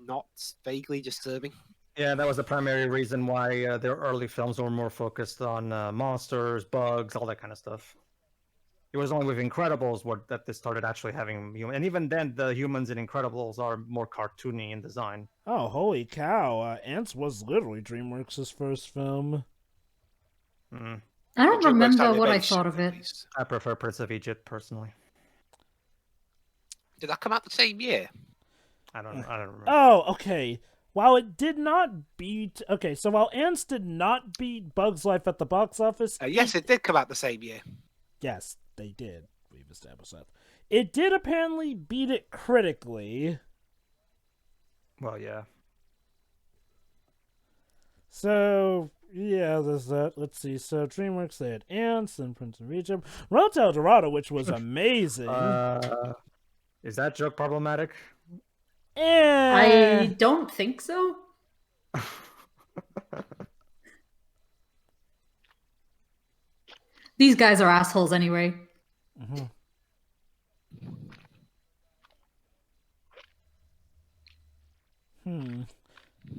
not vaguely disturbing. Yeah, that was the primary reason why their early films were more focused on monsters, bugs, all that kind of stuff. It was only with Incredibles that they started actually having humans. And even then, the humans in Incredibles are more cartoony in design. Oh, holy cow. Ants was literally DreamWorks' first film. Mm. I don't remember what I thought of it. I prefer Prince of Egypt, personally. Did that come out the same year? I don't remember. Oh, okay. While it did not beat... Okay, so while Ants did not beat Bug's Life at the box office... Yes, it did come out the same year. Yes, they did. We've established that. It did apparently beat it critically. Well, yeah. So, yeah, there's that. Let's see. So, DreamWorks, they had Ants, then Prince of Egypt. Road to El Dorado, which was amazing. Is that joke problematic? I don't think so. These guys are assholes anyway. Mm-hmm.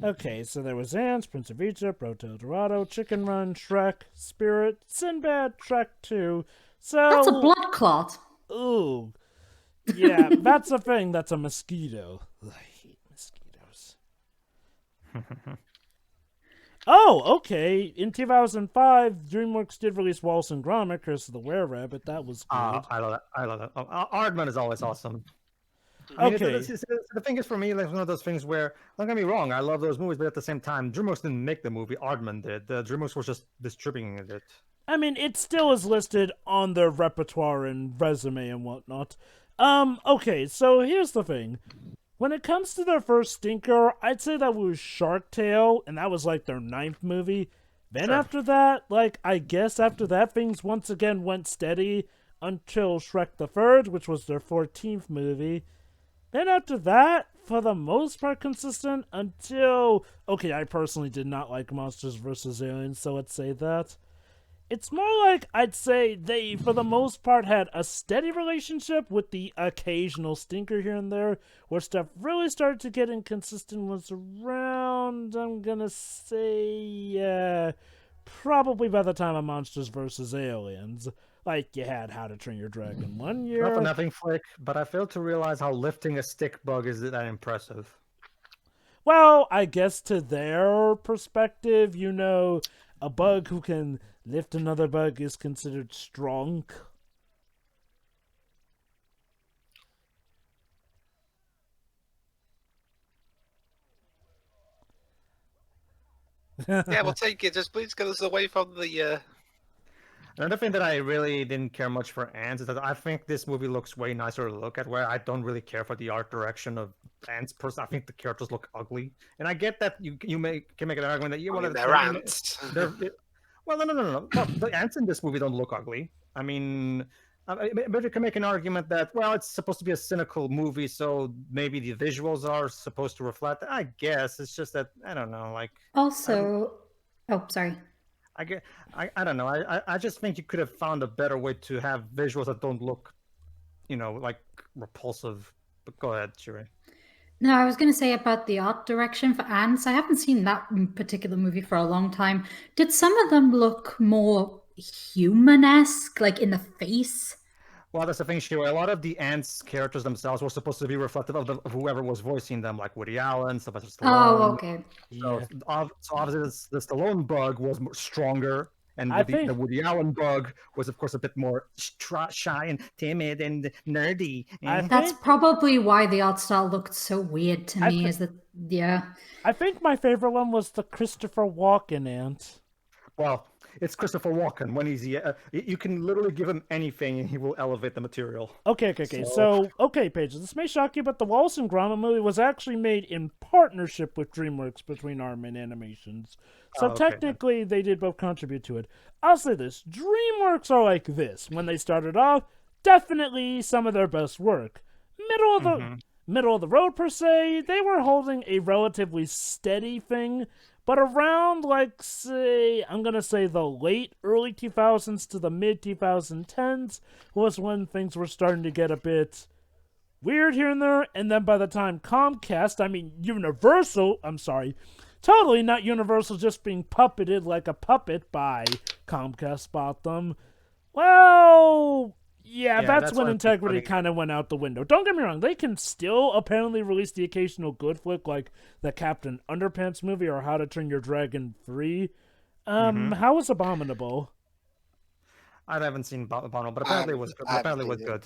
Okay, so there was Ants, Prince of Egypt, Hotel Dorado, Chicken Run, Shrek, Spirit, Sinbad, Shrek 2. So That's a blood clot. Ooh. Yeah, that's a thing. That's a mosquito. Ugh, I hate mosquitoes. Oh, okay. In 2005, DreamWorks did release Wallace and Gromit, Curse of the Were-Rabbit. That was good. I love that. I love that. Aardman is always awesome. I mean, okay. The thing is, for me, like one of those things where, don't get me wrong, I love those movies, but at the same time, DreamWorks didn't make the movie. Aardman did. DreamWorks was just distributing it. I mean, it still is listed on their repertoire and resume and whatnot. Okay, so here's the thing. When it comes to their first stinker, I'd say that was Shark Tale, and that was like their 9th movie. Then after that, I guess after that, things once again went steady until Shrek the Third, which was their 14th movie. Then after that, for the most part consistent until... Okay, I personally did not like Monsters vs. Aliens, so let's say that. It's more like I'd say they, for the most part, had a steady relationship with the occasional stinker here and there, where stuff really started to get inconsistent was around, I'm gonna say, probably by the time of Monsters vs. Aliens. Like, you had How to Train Your Dragon 1 year. Not for nothing, Flick, but I failed to realize how lifting a stick bug is that impressive. Well, I guess to their perspective, you know, a bug who can lift another bug is considered strong. Yeah, we'll take it. Just please get us away from the... Another thing that I really didn't care much for Ants is that I think this movie looks way nicer to look at, where I don't really care for the art direction of Ants. Person, I think the characters look ugly, and I get that you can make an argument that they're ants. Well, no. Well, the ants in this movie don't look ugly. I mean, but you can make an argument that, well, it's supposed to be a cynical movie, so maybe the visuals are supposed to reflect. I guess it's just that I don't know. Also, sorry. I don't know. I just think you could have found a better way to have visuals that don't look, like repulsive. But go ahead, Gerri. No, I was going to say about the art direction for ants. I haven't seen that particular movie for a long time. Did some of them look more human-esque, like in the face? Well, that's the thing, Shiro. A lot of the ants' characters themselves were supposed to be reflective of whoever was voicing them, like Woody Allen, Sylvester Stallone. Oh, okay. So, obviously, the Stallone bug was stronger, and the Woody Allen bug was, of course, a bit more shy and timid and nerdy. That's probably why the art style looked so weird to me. I think my favorite one was the Christopher Walken ant. Well, it's Christopher Walken. When he's you can literally give him anything and he will elevate the material. Okay. So, Paige, this may shock you, but the Wallace and Gromit movie was actually made in partnership with DreamWorks between Aardman Animations. So technically, they did both contribute to it. I'll say this: DreamWorks are like this. When they started off, definitely some of their best work. Middle of the road per se. They were holding a relatively steady thing. But around, I'm going to say the late, early 2000s to the mid-2010s was when things were starting to get a bit weird here and there. And then by the time totally not Universal just being puppeted like a puppet by Comcast bought them. Well... Yeah, that's when integrity kind of went out the window. Don't get me wrong, they can still apparently release the occasional good flick like the Captain Underpants movie or How to Train Your Dragon 3. How was Abominable? I haven't seen Abominable, but apparently it was good. Good.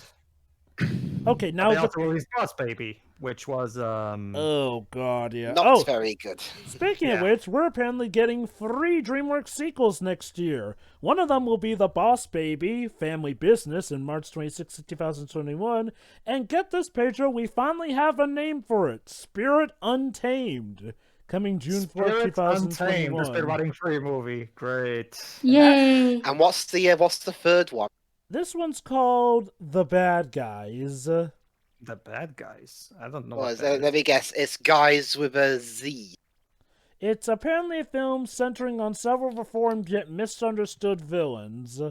Okay, now they also released Boss Baby, which was oh god, yeah. Not very good. Speaking of which, we're apparently getting 3 DreamWorks sequels next year. One of them will be The Boss Baby, Family Business in March 26, 2021. And get this, Pedro, we finally have a name for it. Spirit Untamed. Coming June 4th, 2021. The Spirit Riding Free movie. Great. Yay! And what's the third one? This one's called The Bad Guys. The Bad Guys? I don't know. Let me guess. It's Guys with a Z. It's apparently a film centering on several reformed yet misunderstood villains.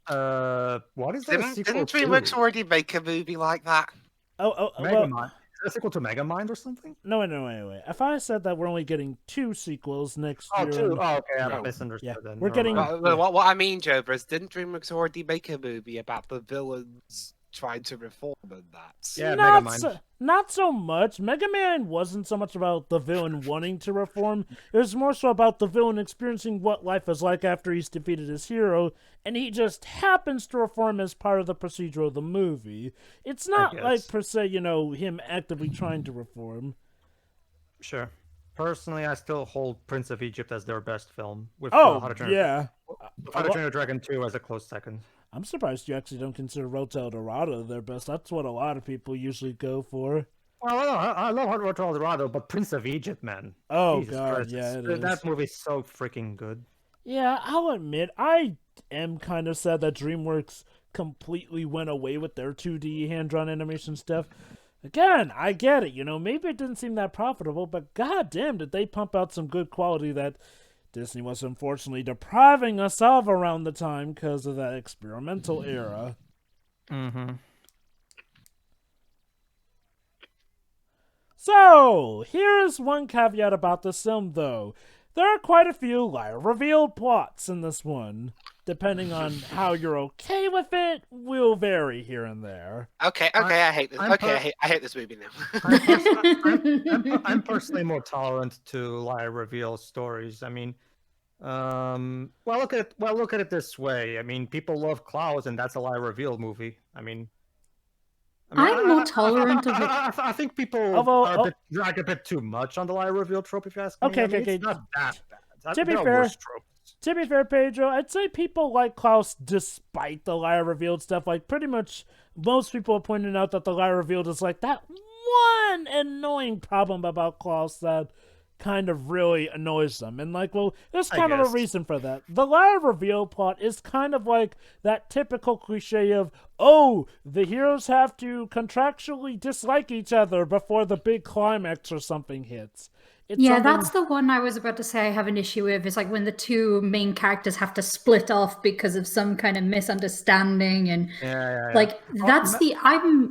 What is that? Didn't DreamWorks already make a movie like that? Megamind. Is it a sequel to Megamind or something? No, wait. If I said that we're only getting 2 sequels next year... Two. Oh, okay. I Yeah. misunderstood then. We're getting... What I mean, Joe, is didn't DreamWorks already make a movie about the villains trying to reform and that? Yeah, Megamind. Not so much. Mega Man wasn't so much about the villain wanting to reform. It was more so about the villain experiencing what life is like after he's defeated his hero, and he just happens to reform as part of the procedure of the movie. It's not like, per se, him actively trying to reform. Sure. Personally, I still hold Prince of Egypt as their best film. With How to to Train Your Dragon 2 as a close second. I'm surprised you actually don't consider Road to El Dorado their best. That's what a lot of people usually go for. Well, I love Road to El Dorado, but Prince of Egypt, man. Oh, Jesus God, Christ. yeah, it is. That movie's so freaking good. Yeah, I'll admit, I am kind of sad that DreamWorks completely went away with their 2D hand-drawn animation stuff. Again, I get it, maybe it didn't seem that profitable, but goddamn, did they pump out some good quality that Disney was unfortunately depriving us of around the time because of that experimental era. Mm-hmm. So, here's one caveat about this film, though. There are quite a few revealed plots in this one. Depending on how you're okay with it, will vary here and there. Okay, I hate this. I hate this movie now. I'm personally more tolerant to lie reveal stories. I mean, look at it this way. I mean, people love Klaus, and that's a lie reveal movie. I'm more tolerant of it. I think people drag a bit too much on the lie reveal trope, if you ask me. Okay. It's not that bad. To be fair, Pedro, I'd say people like Klaus despite the lie revealed stuff. Like, pretty much most people are pointing out that the lie revealed is like that one annoying problem about Klaus that kind of really annoys them. And there's kind of a reason for that. The lie reveal plot is kind of like that typical cliche of, the heroes have to contractually dislike each other before the big climax or something hits. That's the one I was about to say I have an issue with. It's like when the two main characters have to split off because of some kind of misunderstanding, and I'm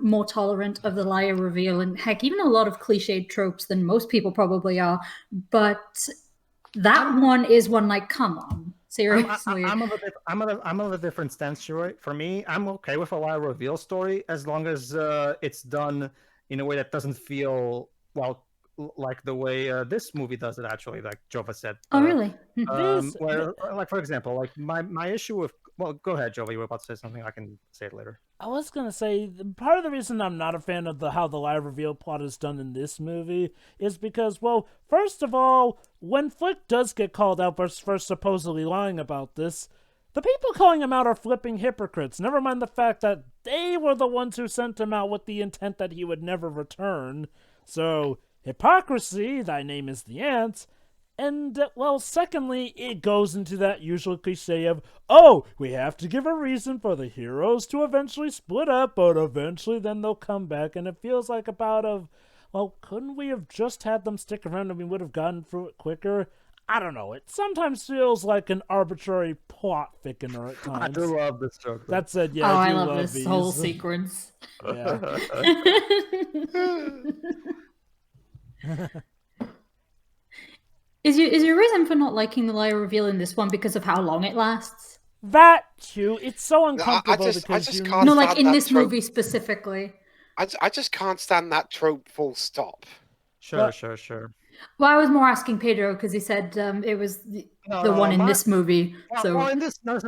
more tolerant of the liar reveal, and heck, even a lot of cliched tropes than most people probably are. But that one is one like, come on, seriously. I'm of a different stance, Joy. For me, I'm okay with a liar reveal story as long as it's done in a way that doesn't feel like the way this movie does it, actually, like Jova said. Oh, really? Where, for example, my issue with... Well, go ahead, Jova. You were about to say something. I can say it later. I was going to say, part of the reason I'm not a fan of how the lie reveal plot is done in this movie is because, first of all, when Flick does get called out for supposedly lying about this, the people calling him out are flipping hypocrites. Never mind the fact that they were the ones who sent him out with the intent that he would never return. So... hypocrisy, thy name is the ant. And, secondly, it goes into that usual cliche of, we have to give a reason for the heroes to eventually split up, but eventually then they'll come back. And it feels like couldn't we have just had them stick around and we would have gotten through it quicker? I don't know. It sometimes feels like an arbitrary plot thickener at times. I do love this joke. That said, I love this whole sequence. Yeah. Is your reason for not liking the liar reveal in this one because of how long it lasts? That too. It's so uncomfortable in this movie specifically. I just can't stand that trope. Full stop. Sure. Well, I was more asking Pedro because he said it was the one in this movie. In this, I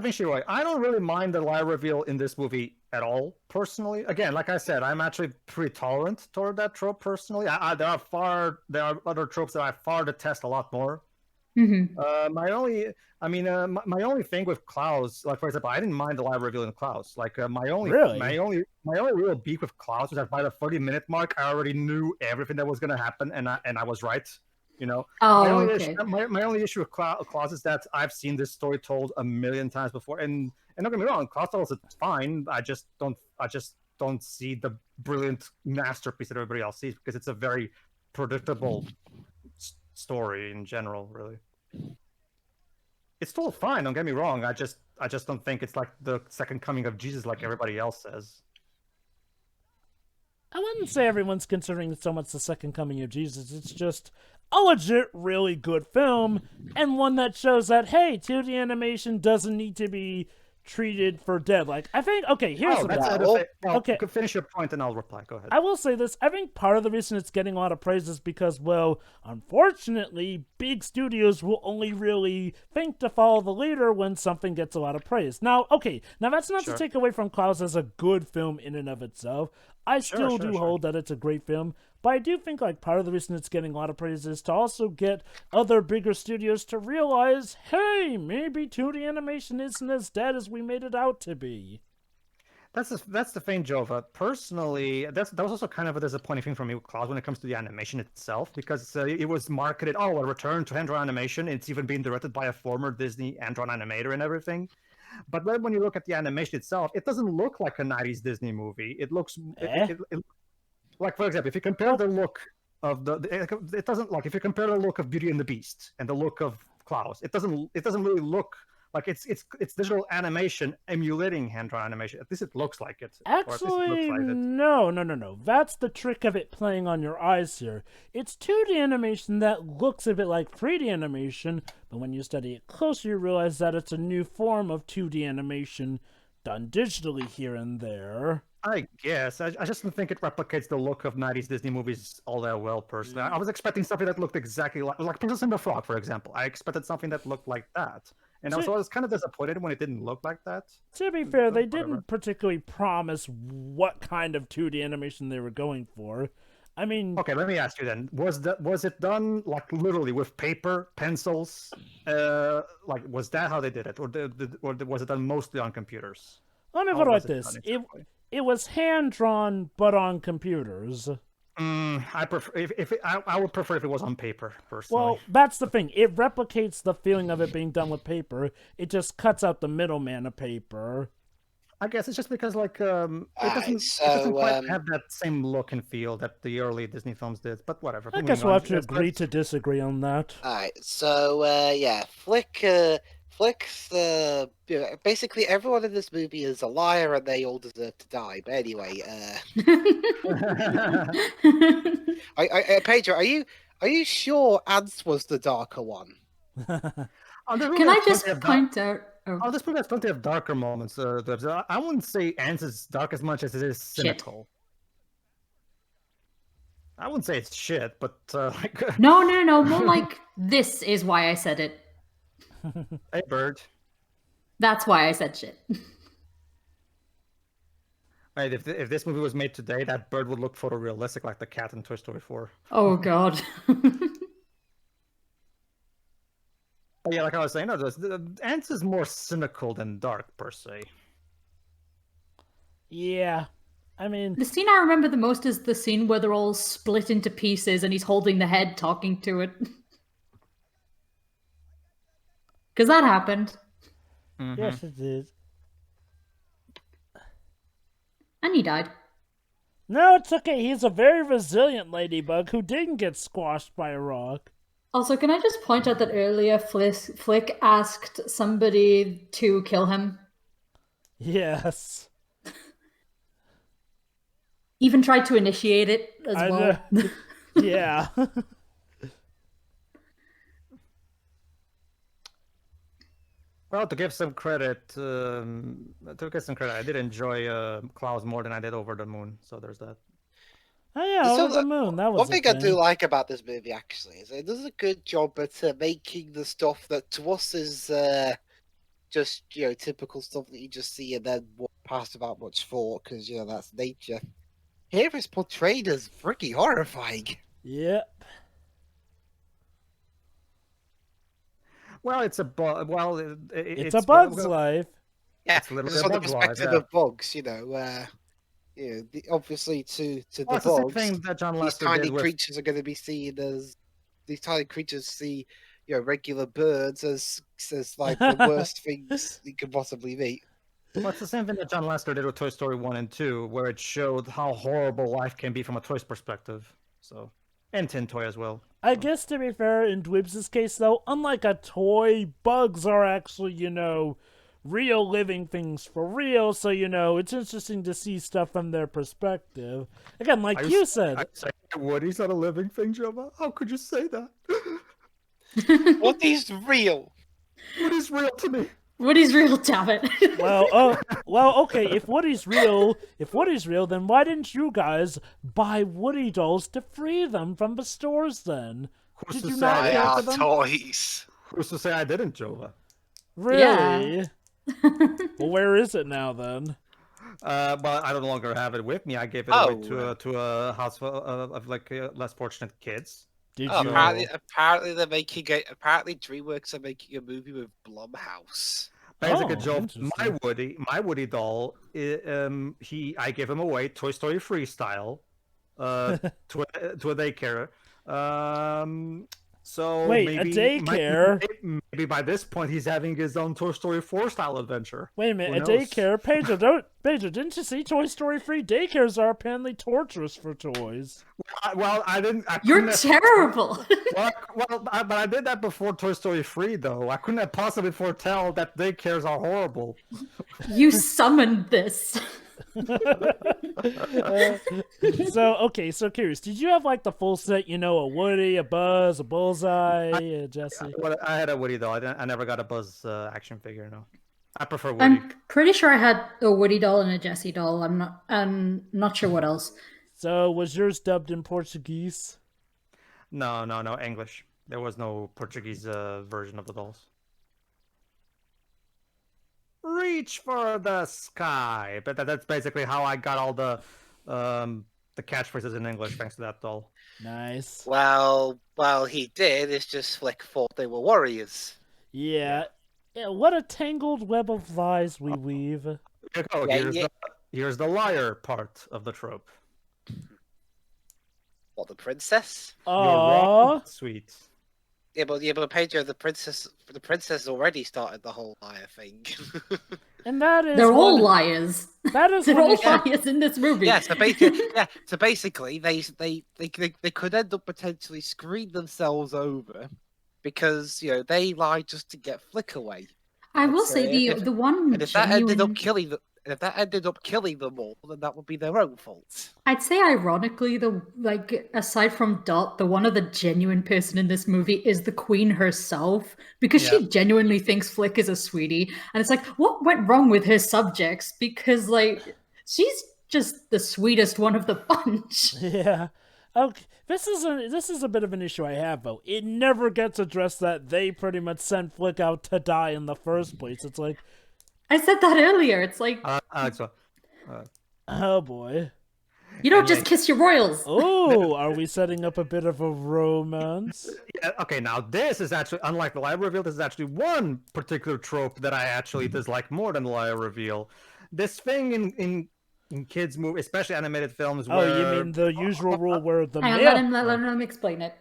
don't really mind the lie reveal in this movie at all, personally. Again, like I said, I'm actually pretty tolerant toward that trope personally. There are other tropes that I far detest a lot more. Mm-hmm. My only thing with Klaus, like for example, I didn't mind the lie reveal in Klaus. My only real beef with Klaus was that by the 30-minute mark, I already knew everything that was going to happen, and I was right. My only issue with Klaus is that I've seen this story told a million times before, and don't get me wrong, Klaus tells it fine. I just don't see the brilliant masterpiece that everybody else sees because it's a very predictable story in general, really. It's still fine. Don't get me wrong. I just don't think it's like the second coming of Jesus, like everybody else says. I wouldn't say everyone's considering it so much the second coming of Jesus. It's just a legit, really good film, and one that shows that, hey, 2D animation doesn't need to be treated for dead. Like, I think, okay, here's the problem. Okay, you can finish your point and I'll reply. Go ahead. I will say this. I think part of the reason it's getting a lot of praise is because, well, unfortunately, big studios will only really think to follow the leader when something gets a lot of praise. Now, okay, that's not to take away from Klaus as a good film in and of itself. I still do hold that it's a great film, but I do think like part of the reason it's getting a lot of praise is to also get other bigger studios to realize, hey, maybe 2D animation isn't as dead as we made it out to be. That's the thing, Jova. Personally, that was also kind of a disappointing thing for me with Klaus when it comes to the animation itself, because it was marketed, a return to hand-drawn animation. It's even being directed by a former Disney hand-drawn animator and everything. But then when you look at the animation itself, it doesn't look like a 90s Disney movie. It looks like, for example, if you compare the look of it doesn't, like, if you compare the look of Beauty and the Beast and the look of Klaus, it doesn't really look like it's digital animation emulating hand-drawn animation. At least it looks like it. Actually, no. That's the trick of it playing on your eyes here. It's 2D animation that looks a bit like 3D animation, but when you study it closer, you realize that it's a new form of 2D animation done digitally here and there. I guess. I just don't think it replicates the look of 90s Disney movies all that well, personally. I was expecting something that looked exactly like Princess and the Frog, for example. I expected something that looked like that. And also, I was kind of disappointed when it didn't look like that. To be fair, they didn't particularly promise what kind of 2D animation they were going for. I mean... Okay, let me ask you then. Was it done, like, literally with paper, pencils? Like, was that how they did it? Or was it done mostly on computers? Let me put it like this. It was hand-drawn, but on computers. I prefer I would prefer if it was on paper, personally. Well, that's the thing. It replicates the feeling of it being done with paper. It just cuts out the middleman of paper. I guess it's just because, like, it doesn't quite have that same look and feel that the early Disney films did. But whatever. I guess we'll have to agree to disagree on that. All right. So Flick's basically everyone in this movie is a liar and they all deserve to die. But anyway, Pedro, are you sure Ants was the darker one? Can I just point out? Oh, this movie has plenty of darker moments. I wouldn't say Ants is dark as much as it is cynical. I wouldn't say it's shit, but like... No. More like, this is why I said it. Hey, Bird. That's why I said shit. Right, if this movie was made today, that bird would look photorealistic like the cat in Toy Story 4. Oh, God. Yeah, like I was saying, Ants is more cynical than dark, per se. Yeah. I mean... The scene I remember the most is the scene where they're all split into pieces and he's holding the head talking to it. Because that happened. Mm-hmm. Yes, it did. And he died. No, it's okay. He's a very resilient ladybug who didn't get squashed by a rock. Also, can I just point out that earlier Flick asked somebody to kill him? Yes. Even tried to initiate it as well. Yeah. Well, to give some credit, I did enjoy Klaus more than I did Over the Moon, so there's that. Oh yeah, Over the Moon. That was one thing I do like about this movie. Actually, is it does a good job at making the stuff that to us is just typical stuff that you just see and then walk past without much thought because that's nature. Here it's portrayed as freaking horrifying. Yep. Well, it's a it's a bug's life. Yeah, it's literally from the perspective of bugs. Obviously to the bugs, thing that John these tiny creatures are going to be seen as regular birds as like the worst things you could possibly meet. Well, it's the same thing that John Lasseter did with Toy Story 1 and 2, where it showed how horrible life can be from a toy's perspective. So, and Tin Toy as well. I guess to be fair, in Dweebs' case though, unlike a toy, bugs are actually, real living things for real, so, it's interesting to see stuff from their perspective. Again, like you said. I say Woody's not a living thing, Jova? How could you say that? What is real? What is real to me? Woody's real, damn it. Well, okay, if Woody's real, then why didn't you guys buy Woody dolls to free them from the stores then? Who's Did to you not say? They care are for them? toys. Who's to say I didn't, Jova? Really? Well, where is it now then? But I no longer have it with me. I gave it Oh, away to a house of like less fortunate kids. Did Oh, you? apparently they're making apparently DreamWorks are making a movie with Blumhouse. Basically, Oh, Joe, interesting. my Woody doll, I gave him away Toy Story freestyle, to a daycare. So Wait, maybe a daycare? Maybe by this point he's having his own Toy Story 4 style adventure. Wait a minute, Who a knows? daycare? Pedro, didn't you see Toy Story 3? Daycares are apparently torturous for toys. Well, I didn't. You're terrible. But I did that before Toy Story 3, though. I couldn't have possibly foretell that daycares are horrible. You summoned this. So curious. Did you have like the full set? A Woody, a Buzz, a Bullseye, a Jesse. I had a Woody doll. I never got a Buzz action figure. No, I prefer Woody. I'm pretty sure I had a Woody doll and a Jessie doll. I'm not sure what else. So was yours dubbed in Portuguese? No, English. There was no Portuguese version of the dolls. Reach for the sky, but that's basically how I got all the catchphrases in English thanks to that doll. Nice. Well, he did. It's just Flick thought they were warriors. Yeah. What a tangled web of lies we weave. Here you go. Here's the liar part of the trope. What, the princess? You're wrong, Aww. sweet. Yeah, but Pedro, the princess already started the whole liar thing. And that is They're all liars. That is They're all one liars in this movie. Yeah, so basically, they could end up potentially screwing themselves over because they lie just to get Flick away. I will say the one And if that ended up killing them all, then that would be their own fault. I'd say ironically, aside from Dot, the one other genuine person in this movie is the Queen herself, because she genuinely thinks Flick is a sweetie, and it's like, what went wrong with her subjects? Because she's just the sweetest one of the bunch. Yeah. Okay. This is a bit of an issue I have though. It never gets addressed that they pretty much sent Flick out to die in the first place. It's like, I said that earlier. It's like, oh boy. you don't just kiss your royals. Oh, are we setting up a bit of a romance? Yeah, okay, now this is actually, unlike the liar reveal, this is actually one particular trope that I actually dislike more than the liar reveal. This thing in kids' movies, especially animated films, where... Oh, you mean the usual rule where the Hang on, let him explain it.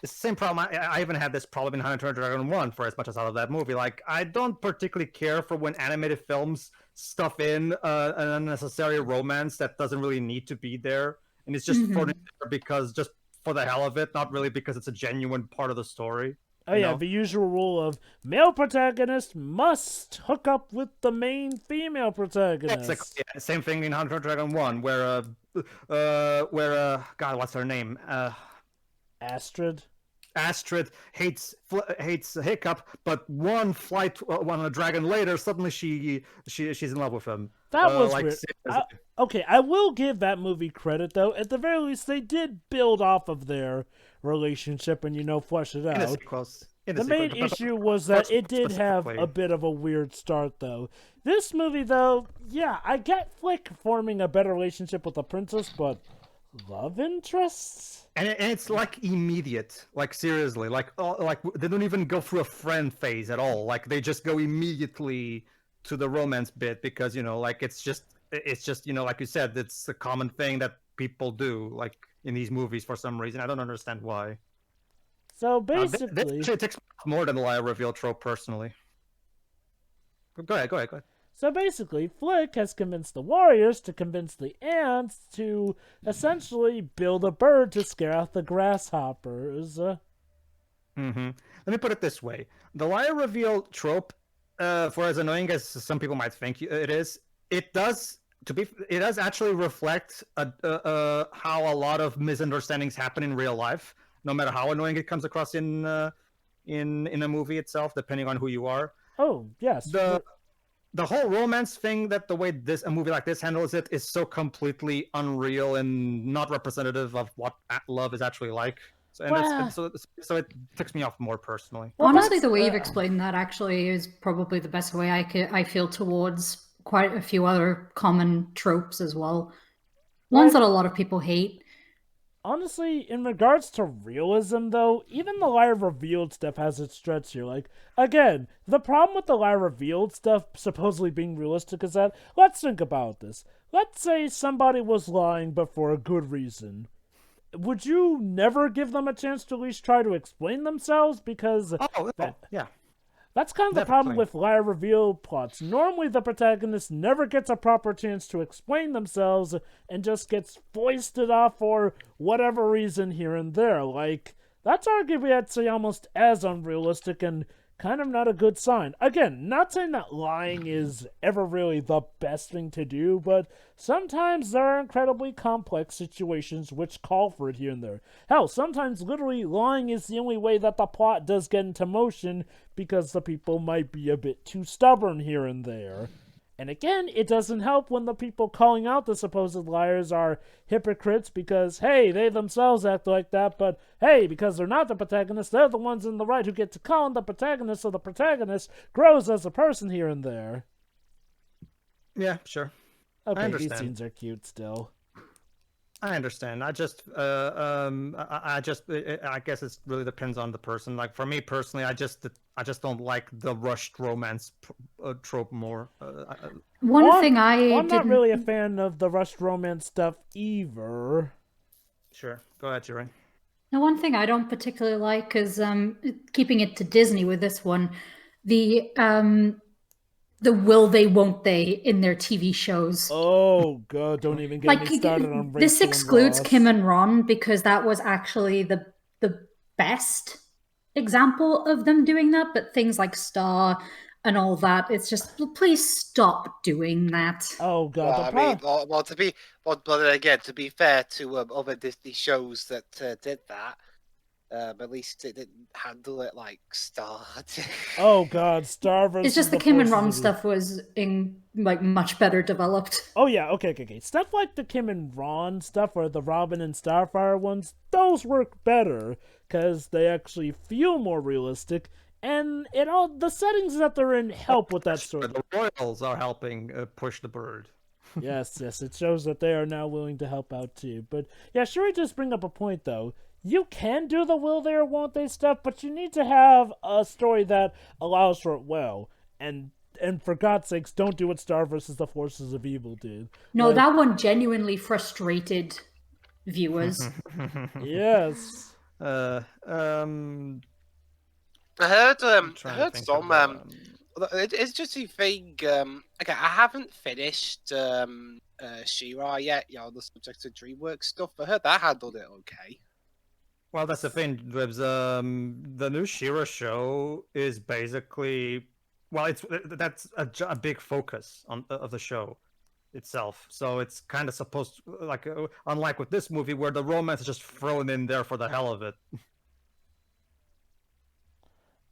It's the same problem. I even had this problem in How to Train Your Dragon 1 for as much as I love that movie. Like, I don't particularly care for when animated films stuff in an unnecessary romance that doesn't really need to be there. And it's just because just for the hell of it, not really because it's a genuine part of the story. Oh yeah, the usual rule of male protagonist must hook up with the main female protagonist. Exactly. Yeah, same thing in How to Train Your Dragon 1, where God, what's her name? Astrid hates Hiccup, but one flight on a dragon later, suddenly she's in love with him. That was weird. Okay, I will give that movie credit though. At the very least, they did build off of their relationship and flesh it out. The main issue was that it did have a bit of a weird start though. This movie though, yeah, I get Flick forming a better relationship with the princess, but love interests? And it's like immediate, like seriously, like they don't even go through a friend phase at all. Like they just go immediately to the romance bit because it's just like you said, it's a common thing that people do like in these movies for some reason. I don't understand why. So basically, this actually takes more than the liar reveal trope personally. Go ahead. So basically, Flick has convinced the warriors to convince the ants to essentially build a bird to scare out the grasshoppers. Let me put it this way: the liar reveal trope, for as annoying as some people might think it is, it does actually reflect how a lot of misunderstandings happen in real life. No matter how annoying it comes across in a movie itself, depending on who you are. Oh yes. The whole romance thing, that the way a movie like this handles it is so completely unreal and not representative of what love is actually like. So it ticks me off more personally. Well, honestly, the way you've explained that actually is probably the best way I feel towards quite a few other common tropes as well. Ones that a lot of people hate. Honestly, in regards to realism, though, even the liar revealed stuff has its strengths here. Like, again, the problem with the liar revealed stuff supposedly being realistic is that, let's think about this. Let's say somebody was lying, but for a good reason. Would you never give them a chance to at least try to explain themselves? Because yeah. That's kind of the problem with liar reveal plots. Normally, the protagonist never gets a proper chance to explain themselves and just gets foisted off for whatever reason here and there. Like, that's arguably, I'd say, almost as unrealistic and kind of not a good sign. Again, not saying that lying is ever really the best thing to do, but sometimes there are incredibly complex situations which call for it here and there. Hell, sometimes literally lying is the only way that the plot does get into motion because the people might be a bit too stubborn here and there. And again, it doesn't help when the people calling out the supposed liars are hypocrites because, hey, they themselves act like that, but hey, because they're not the protagonist, they're the ones in the right who get to call on the protagonist, so the protagonist grows as a person here and there. Yeah, sure. Okay, these scenes are cute still. I understand. I guess it really depends on the person. Like for me personally, I just don't like the rushed romance trope more. I'm not really a fan of the rushed romance stuff either. Sure, go ahead, Gerri. Now, one thing I don't particularly like is keeping it to Disney with this one, the will they, won't they in their TV shows. Oh god, don't even get me started on Rachel. This excludes Kim and Ron because that was actually the best example of them doing that, but things like Star and all that, it's just, please stop doing that. Oh god. To be fair to other Disney shows that did that, at least it didn't handle it like Star. Oh god, Star versus it's just the Kim and Ron stuff was much better developed. Oh yeah, okay. Stuff like the Kim and Ron stuff or the Robin and Starfire ones, those work better because they actually feel more realistic, and the settings that they're in help with that sort of. The Royals are helping push the bird. Yes, it shows that they are now willing to help out too. But yeah, sure, just bring up a point though. You can do the will they or won't they stuff, but you need to have a story that allows for it well. And for God's sakes, don't do what Star versus the Forces of Evil did. No, that one genuinely frustrated viewers. Yes. I heard some. It's just a thing. Okay, I haven't finished She-Ra yet. The subject of DreamWorks stuff. I heard that handled it okay. Well, that's the thing. The new She-Ra show is basically, that's a big focus of the show itself. So it's kind of supposed to, unlike with this movie where the romance is just thrown in there for the hell of it.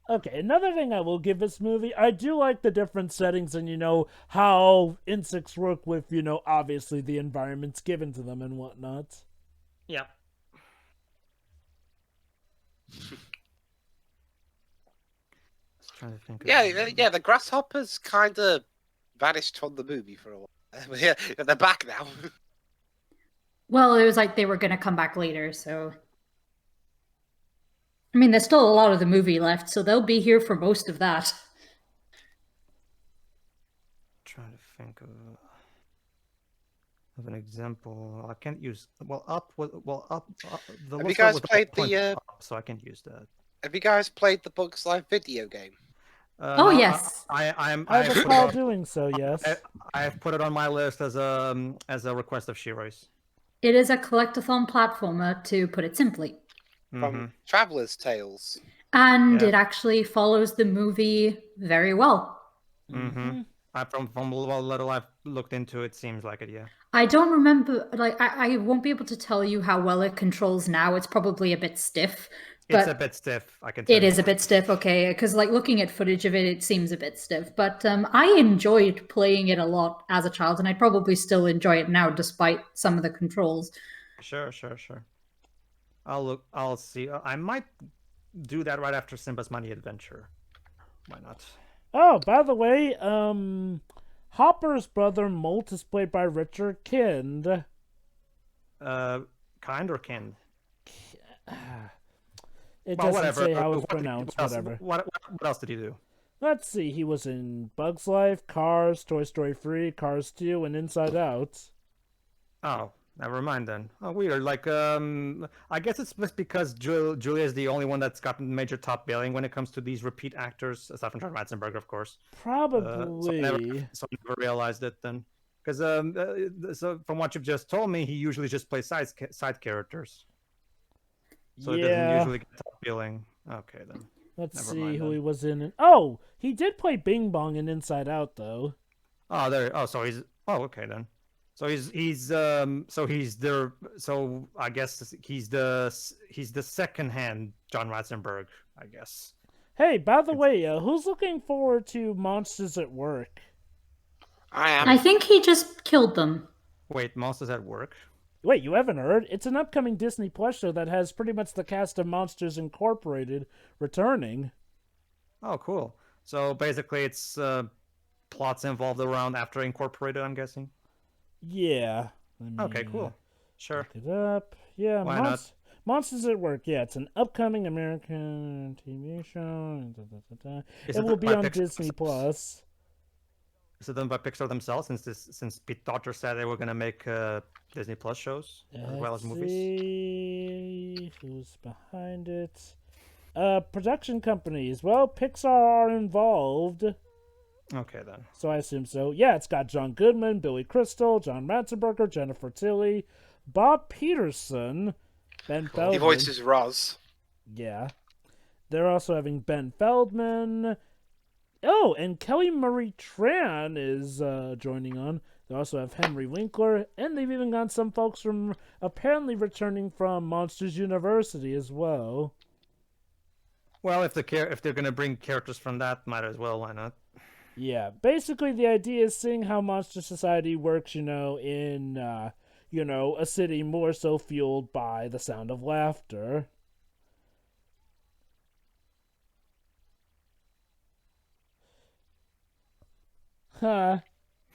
Okay, another thing I will give this movie, I do like the different settings and, how insects work with, obviously the environments given to them and whatnot. Yeah. Trying to think. Yeah, the grasshoppers kind of vanished from the movie for a while. Yeah, they're back now. Well, it was like they were going to come back later, so. I mean, there's still a lot of the movie left, so they'll be here for most of that. Trying to think of an example. I can't use up. Have you guys played the? So I can't use that. Have you guys played the Bugs Life video game? Oh, yes. I recall doing so, yes. I have put it on my list as a request of Shiro's. It is a collectathon platformer, to put it simply. From Traveler's Tales. And it actually follows the movie very well. From what little I've looked into, it seems like it, yeah. I don't remember, like, I won't be able to tell you how well it controls now. It's probably a bit stiff. But it's a bit stiff, I can tell you. It is a bit stiff, okay, because like looking at footage of it, it seems a bit stiff. But I enjoyed playing it a lot as a child, and I probably still enjoy it now, despite some of the controls. Sure. I'll see. I might do that right after Simba's Money Adventure. Why not? Oh, by the way, Hopper's brother Molt is played by Richard Kind. Kind or Kind? It doesn't say how it's pronounced, whatever. What else did he do? Let's see, he was in Bug's Life, Cars, Toy Story 3, Cars 2, and Inside Out. Oh, never mind then. Oh, weird. Like, I guess it's just because Julia is the only one that's gotten major top billing when it comes to these repeat actors, aside from John Ratzenberger, of course. Probably. So I never realized it then. Because so from what you've just told me, he usually just plays side characters. So it doesn't usually get top billing. Okay, then. Let's see who he was in. Oh, he did play Bing Bong in Inside Out, though. Oh, there. Oh, so he's. Oh, okay then. So so I guess he's the second hand John Ratzenberg, I guess. Hey, by the way, who's looking forward to Monsters at Work? I am. I think he just killed them. Wait, Monsters at Work? Wait, you haven't heard? It's an upcoming Disney Plus show that has pretty much the cast of Monsters Incorporated returning. Oh, cool. So basically it's plots involved around After Incorporated, I'm guessing? Yeah. Okay, cool. Sure. Look it up. Yeah, why not? Monsters at Work. Yeah, it's an upcoming American TV show. Is It will be on Pixar Disney Plus. Is it done by Pixar themselves? Since Pete Docter said they were gonna make Disney Plus shows as well as movies. See who's behind it. Production companies. Well, Pixar are involved. Okay then. So I assume so. Yeah, it's got John Goodman, Billy Crystal, John Ratzenberger, Jennifer Tilly, Bob Peterson, Ben Feldman. He voices Roz. Yeah. They're also having Ben Feldman. Oh, and Kelly Marie Tran is joining on. They also have Henry Winkler, and they've even got some folks from apparently returning from Monsters University as well. Well, if they're gonna bring characters from that, might as well. Why not? Yeah, basically the idea is seeing how Monster Society works, in a city more so fueled by the sound of laughter. Huh.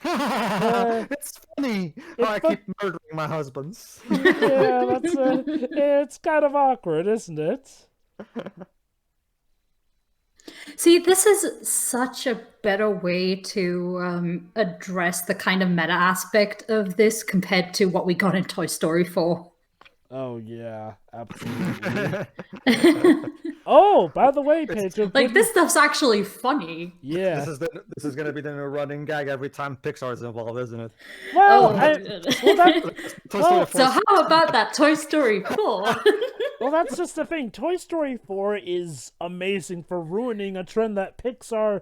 It's funny. I keep murdering my husbands. Yeah, it's kind of awkward, isn't it? See, this is such a better way to address the kind of meta aspect of this compared to what we got in Toy Story 4. Oh, yeah, absolutely. Oh, by the way, Pedro. Like, this stuff's actually funny. Yeah. This is gonna be the running gag every time Pixar is involved, isn't it? Well, so how about that Toy Story 4? Well, that's just the thing. Toy Story 4 is amazing for ruining a trend that Pixar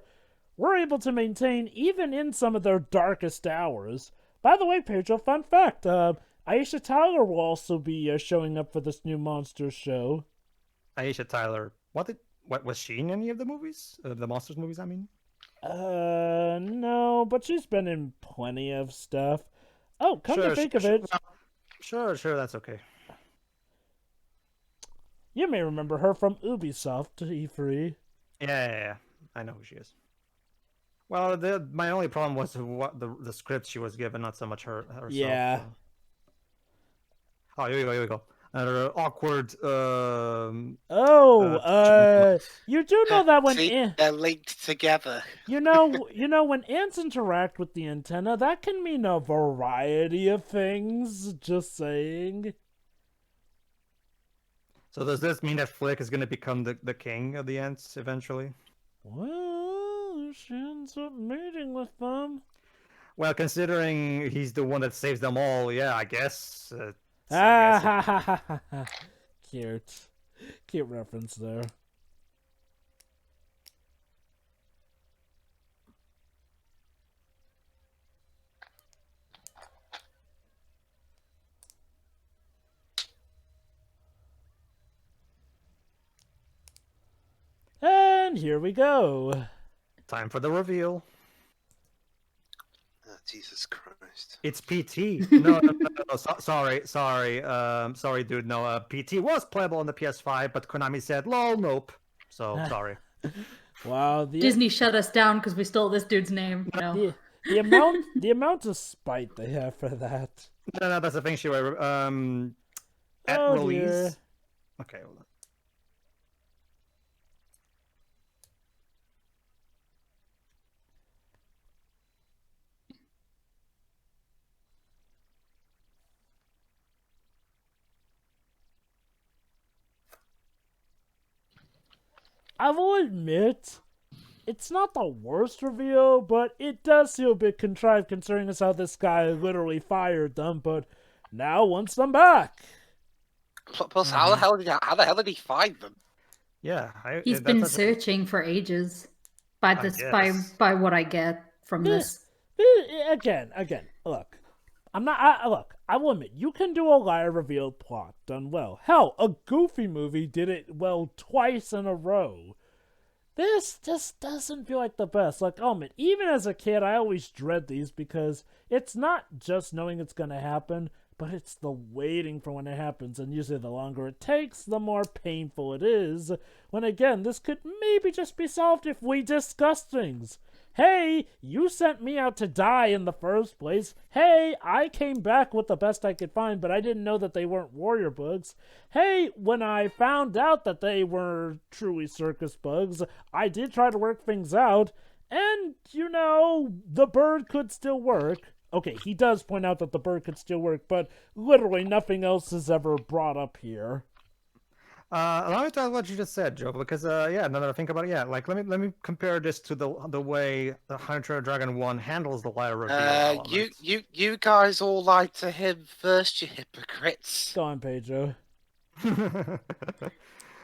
were able to maintain even in some of their darkest hours. By the way, Pedro, fun fact, Aisha Tyler will also be showing up for this new Monsters show. Aisha Tyler. What was she in any of the movies? The Monsters movies, I mean? No, but she's been in plenty of stuff. Oh, come to think of it. Sure, that's okay. You may remember her from Ubisoft E3. Yeah. I know who she is. Well, my only problem was what the script she was given, not so much herself. Yeah. Oh, here we go. Awkward. You do know that when they're linked together. You know when ants interact with the antenna, that can mean a variety of things. Just saying. So does this mean that Flick is going to become the king of the ants eventually? Well, she ends up mating with them. Well, considering he's the one that saves them all, yeah, I guess. Cute. Cute reference there. And here we go. Time for the reveal. Oh, Jesus Christ. It's PT. No. Sorry, dude. No, PT was playable on the PS5, but Konami said, "Lol, nope." So sorry. Wow, Disney shut us down because we stole this dude's name. No. The amount of spite they have for that. No, that's the thing. At release. Dear. Okay, hold on. I will admit, it's not the worst reveal, but it does feel a bit contrived considering as how this guy literally fired them, but now wants them back. Plus, how the hell did he find them? Yeah, he's been searching for ages. By what I get from this. Again, look. I will admit, you can do a liar reveal plot done well. Hell, a Goofy movie did it well twice in a row. This just doesn't feel like the best. Like, oh man, even as a kid, I always dread these because it's not just knowing it's gonna happen, but it's the waiting for when it happens, and usually the longer it takes, the more painful it is. When again, this could maybe just be solved if we discuss things. Hey, you sent me out to die in the first place. Hey, I came back with the best I could find, but I didn't know that they weren't warrior bugs. Hey, when I found out that they were truly circus bugs, I did try to work things out, and, the bird could still work. Okay, he does point out that the bird could still work, but literally nothing else is ever brought up here. Allow me to add what you just said, Joe, because now that I think about it, like let me compare this to the way the Hunter Dragon 1 handles the liar reveal element. You guys all lied to him first, you hypocrites. Go on, Pedro.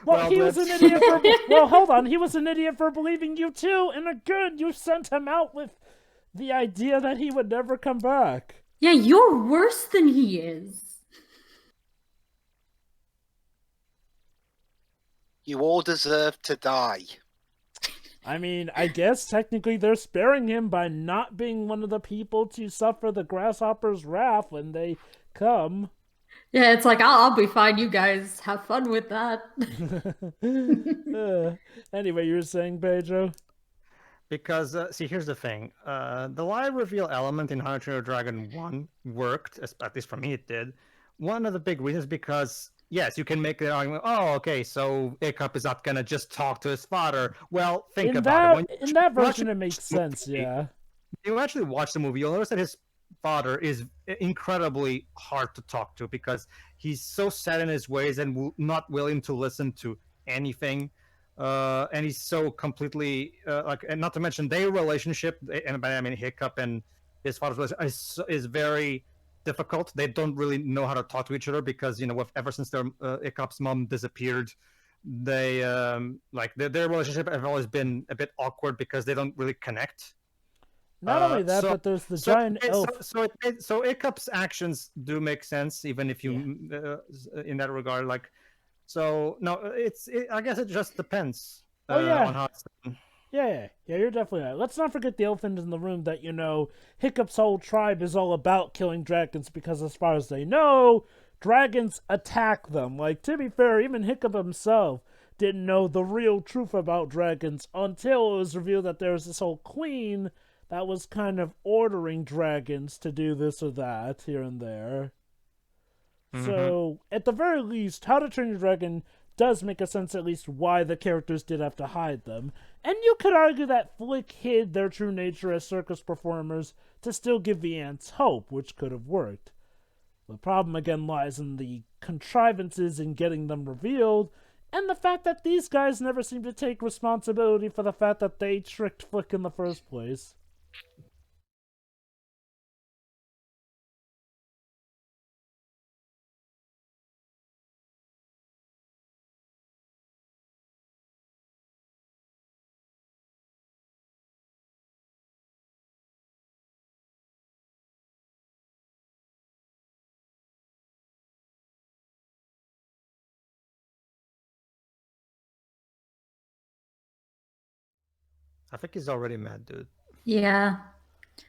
Well, he was an idiot for... Well, hold on, he was an idiot for believing you too, and again, you sent him out with the idea that he would never come back. Yeah, you're worse than he is. You all deserve to die. I mean, I guess technically they're sparing him by not being one of the people to suffer the grasshoppers' wrath when they come. Yeah, it's like, I'll be fine. You guys have fun with that. Anyway, you were saying, Pedro? Because, see, here's the thing. The live reveal element in Hunter Dragon 1 worked, at least for me it did. One of the big reasons because... Yes, you can make the argument, okay, so Ickup is not going to just talk to his father. Well, think about it. In that version, it makes sense, yeah. You actually watch the movie, you'll notice that his father is incredibly hard to talk to because he's so set in his ways and not willing to listen to anything. And he's so completely, and not to mention their relationship, and by that I mean Hiccup and his father's relationship, is very... difficult. They don't really know how to talk to each other because ever since their Ickup's mom disappeared, they their relationship have always been a bit awkward because they don't really connect. Not only that, but there's the giant elf. So Ickup's actions do make sense, even if you in that regard. I guess it just depends. On how it's done. Yeah, you're definitely right. Let's not forget the elephant in the room that, Hiccup's whole tribe is all about killing dragons because as far as they know, dragons attack them. Like, to be fair, even Hiccup himself didn't know the real truth about dragons until it was revealed that there was this whole queen that was kind of ordering dragons to do this or that here and there. Mm-hmm. So, at the very least, How to Train Your Dragon does make a sense at least why the characters did have to hide them. And you could argue that Flick hid their true nature as circus performers to still give the ants hope, which could have worked. The problem again lies in the contrivances in getting them revealed, And the fact that these guys never seem to take responsibility for the fact that they tricked Flick in the first place. I think he's already mad, dude. Yeah.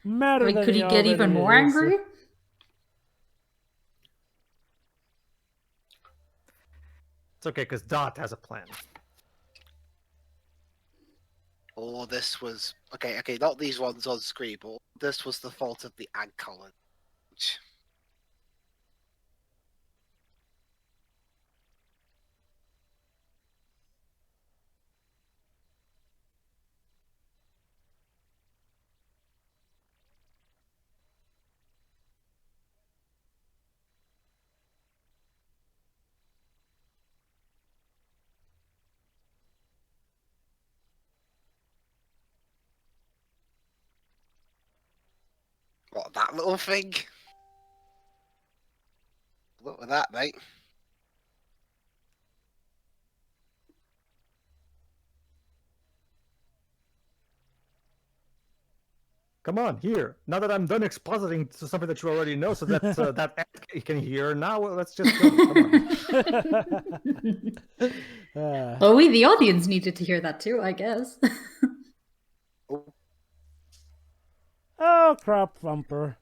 Madder than could he get even more is. angry? It's okay, because Dot has a plan. Or this was okay, not these ones on screen, but this was the fault of the ag colony. What, that little thing? Look at that, mate. Come on, here. Now that I'm done expositing to something that you already know, so that that ant can hear. Now let's just go. Come on. Well, we, the audience, needed to hear that too, I guess. Oh, crop thumper.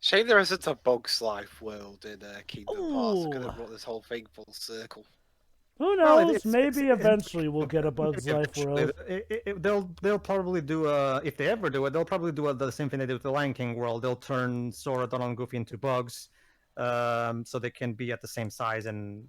Shame there isn't a Bugs Life world in Kingdom Hearts. Ooh. Could have brought this whole thing full circle. Who Well, knows? Maybe eventually we'll get a Bug's Life world. They'll probably do if they ever do it, they'll probably do the same thing they did with the Lion King world. They'll turn Sora, Donald, and Goofy into bugs, so they can be at the same size and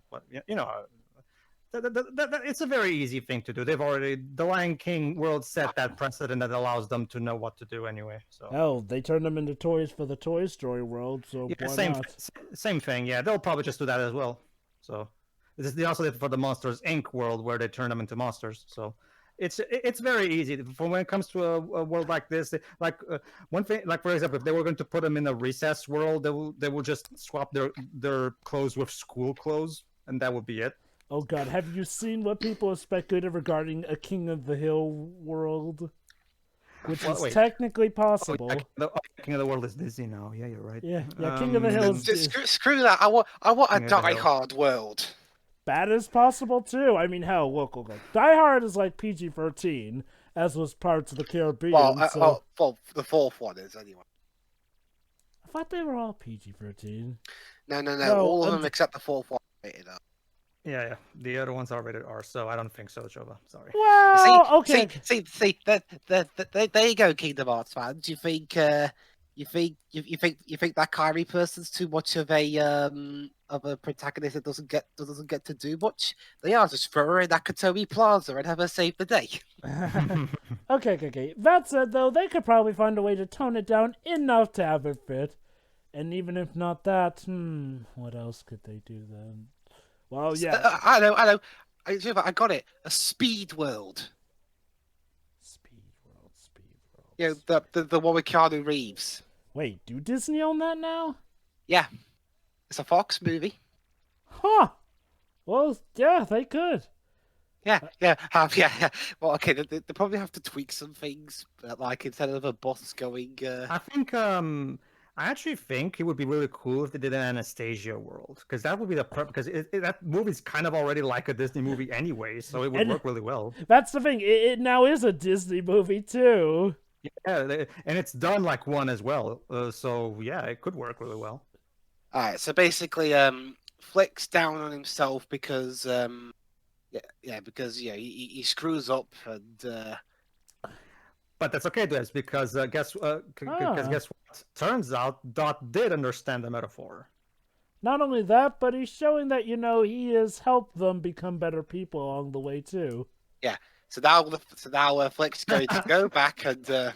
it's a very easy thing to do. The Lion King world set that precedent that allows them to know what to do anyway. So hell, they turned them into toys for the Toy Story world, so yeah, why same not? same thing. Yeah, they'll probably just do that as well. So they also did it for the Monsters Inc. world where they turn them into monsters. So it's very easy for when it comes to a world like this. One thing, like for example, if they were going to put them in a recess world, they will just swap their clothes with school clothes, and that would be it. Oh god, have you seen what people have speculated regarding a King of the Hill world? Which is technically possible. Oh, yeah, King of the World is Disney now. Yeah, you're right. Yeah, King of the Hill is... Screw that. I want a Die Hard world. That is possible too. I mean, hell, look. Die Hard is like PG-13, as was Parts of the Caribbean. Well, the fourth one is anyway. I thought they were all PG-13. No, all of them except the fourth one rated R. Yeah. The other ones are rated R, so I don't think so, Jova. Sorry. Well, okay. See, there you go, Kingdom Hearts fans. You think that Kyrie person's too much of a protagonist that doesn't get to do much? They are just throw her in Nakatomi Plaza and have her save the day. Okay. That said, though, they could probably find a way to tone it down enough to have it fit. And even if not that, what else could they do then? Well, yeah. I know. I got it. A speed world. Speed world. Yeah, the one with Keanu Reeves. Wait, do Disney own that now? Yeah. It's a Fox movie. Huh. Well, yeah, they could. Yeah. Well, okay, they probably have to tweak some things, like instead of a bus going. I actually think it would be really cool if they did an Anastasia world, because that would be because that movie's kind of already like a Disney movie anyway, so it would work really well. That's the thing; it now is a Disney movie too. Yeah, and it's done like one as well, so yeah, it could work really well. All right, so basically, Flick's down on himself because, he screws up and. But that's okay, Des, because guess what? Turns out Dot did understand the metaphor. Not only that, but he's showing that he has helped them become better people along the way too. Yeah. So now Flick's going to go back and